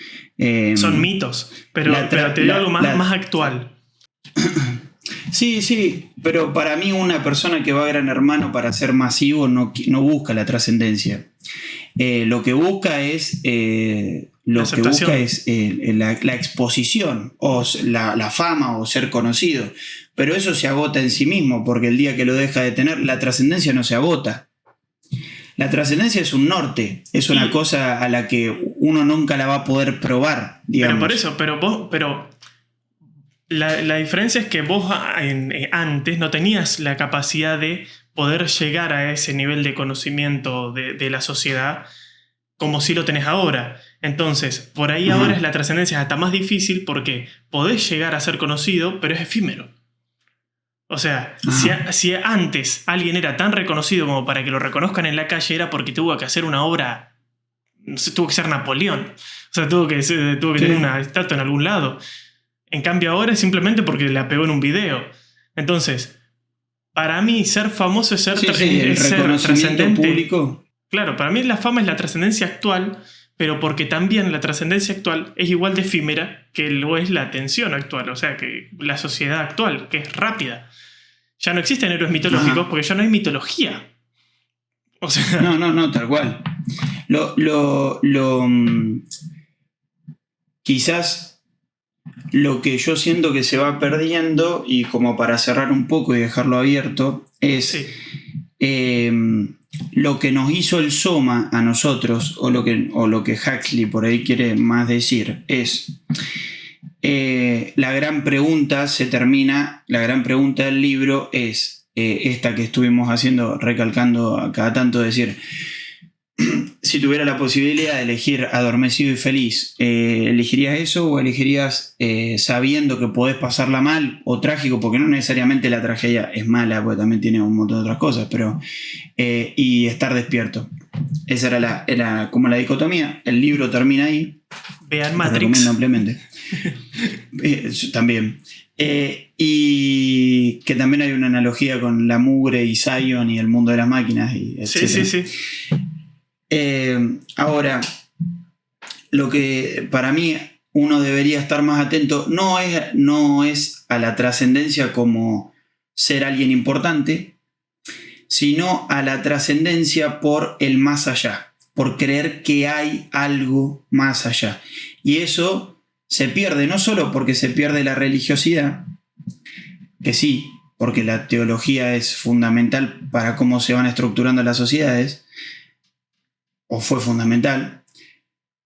Speaker 2: Son mitos, pero te digo algo más actual.
Speaker 1: Sí, pero para mí una persona que va a Gran Hermano para ser masivo no busca la trascendencia. Lo que busca es la exposición o la fama o ser conocido, pero eso se agota en sí mismo, porque el día que lo deja de tener, la trascendencia no se agota. La trascendencia es un norte, es una cosa a la que uno nunca la va a poder probar, digamos.
Speaker 2: Pero por eso, pero la diferencia es que vos antes no tenías la capacidad de poder llegar a ese nivel de conocimiento de la sociedad como si lo tenés ahora. Entonces, por ahí ahora es la trascendencia hasta más difícil porque podés llegar a ser conocido, pero es efímero. O sea, si antes alguien era tan reconocido como para que lo reconozcan en la calle, era porque tuvo que hacer una obra, no sé, tuvo que ser Napoleón. O sea, tuvo que tener una estatua en algún lado. En cambio ahora es simplemente porque la pegó en un video. Entonces, para mí ser famoso es ser,
Speaker 1: el reconocimiento público.
Speaker 2: Claro, para mí la fama es la trascendencia actual, pero porque también la trascendencia actual es igual de efímera que lo es la atención actual, o sea, que la sociedad actual, que es rápida. Ya no existen héroes mitológicos porque ya no hay mitología. O sea...
Speaker 1: No, tal cual. Quizás lo que yo siento que se va perdiendo, y como para cerrar un poco y dejarlo abierto, es lo que nos hizo el Soma a nosotros, o lo que Huxley por ahí quiere más decir, es la gran pregunta del libro es esta que estuvimos recalcando a cada tanto, decir, si tuviera la posibilidad de elegir adormecido y feliz, ¿elegirías eso o elegirías sabiendo que podés pasarla mal o trágico? Porque no necesariamente la tragedia es mala, porque también tiene un montón de otras cosas, pero y estar despierto. Esa era como la dicotomía. El libro termina ahí.
Speaker 2: Vean Matrix.
Speaker 1: Lo recomiendo ampliamente. También. Y que también hay una analogía con la mugre y Zion y el mundo de las máquinas, y etc.
Speaker 2: Sí.
Speaker 1: Ahora, lo que para mí uno debería estar más atento no es a la trascendencia como ser alguien importante, sino a la trascendencia por el más allá, por creer que hay algo más allá. Y eso se pierde no solo porque se pierde la religiosidad, que sí, porque la teología es fundamental para cómo se van estructurando las sociedades, o fue fundamental,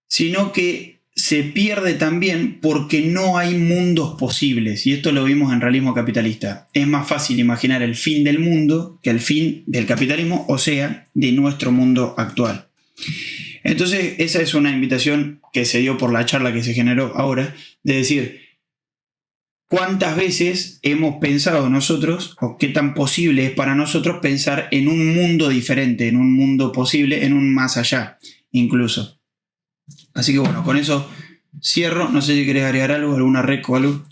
Speaker 1: sino que se pierde también porque no hay mundos posibles, y esto lo vimos en Realismo Capitalista. Es más fácil imaginar el fin del mundo que el fin del capitalismo, o sea, de nuestro mundo actual. Entonces, esa es una invitación que se dio por la charla que se generó ahora, de decir, ¿cuántas veces hemos pensado nosotros, o qué tan posible es para nosotros pensar en un mundo diferente, en un mundo posible, en un más allá, incluso? Así que bueno, con eso cierro. No sé si querés agregar algo, alguna rec o algo.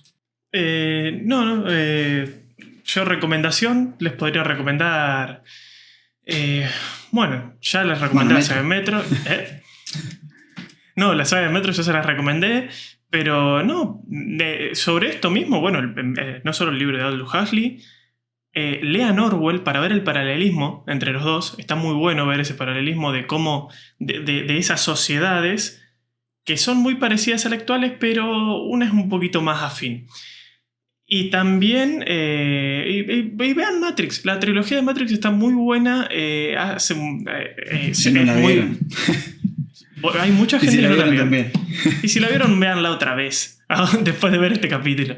Speaker 2: No. Yo recomendación, les podría recomendar... bueno, ya les recomendé la saga de Metro. No, la saga de Metro ya se las recomendé. Pero no, sobre esto mismo, bueno, no solo el libro de Aldous Huxley, lean Orwell para ver el paralelismo entre los dos. Está muy bueno ver ese paralelismo de cómo, de esas sociedades que son muy parecidas a las actuales, pero una es un poquito más afín. Y también, y vean Matrix, la trilogía de Matrix está muy buena.
Speaker 1: Si no la vieron.
Speaker 2: Hay mucha gente
Speaker 1: que no la vieron
Speaker 2: también. Y si la vieron, véanla otra vez, después de ver este capítulo.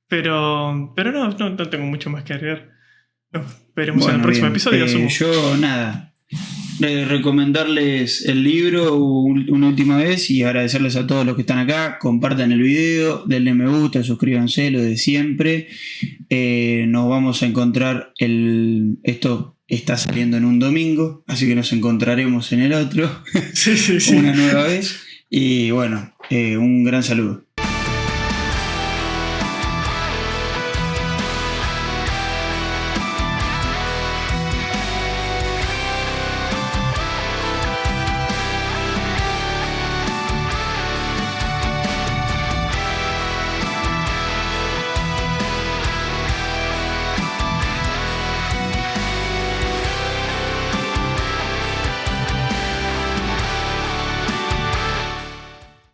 Speaker 2: Pero no tengo mucho más que agregar. Veremos en el próximo episodio.
Speaker 1: Yo nada, recomendarles el libro una última vez y agradecerles a todos los que están acá. Compartan el video, denle me gusta, suscríbanse, lo de siempre. Nos vamos a encontrar esto está saliendo en un domingo, así que nos encontraremos en el otro.
Speaker 2: Sí.
Speaker 1: Una nueva vez. Y bueno, un gran saludo.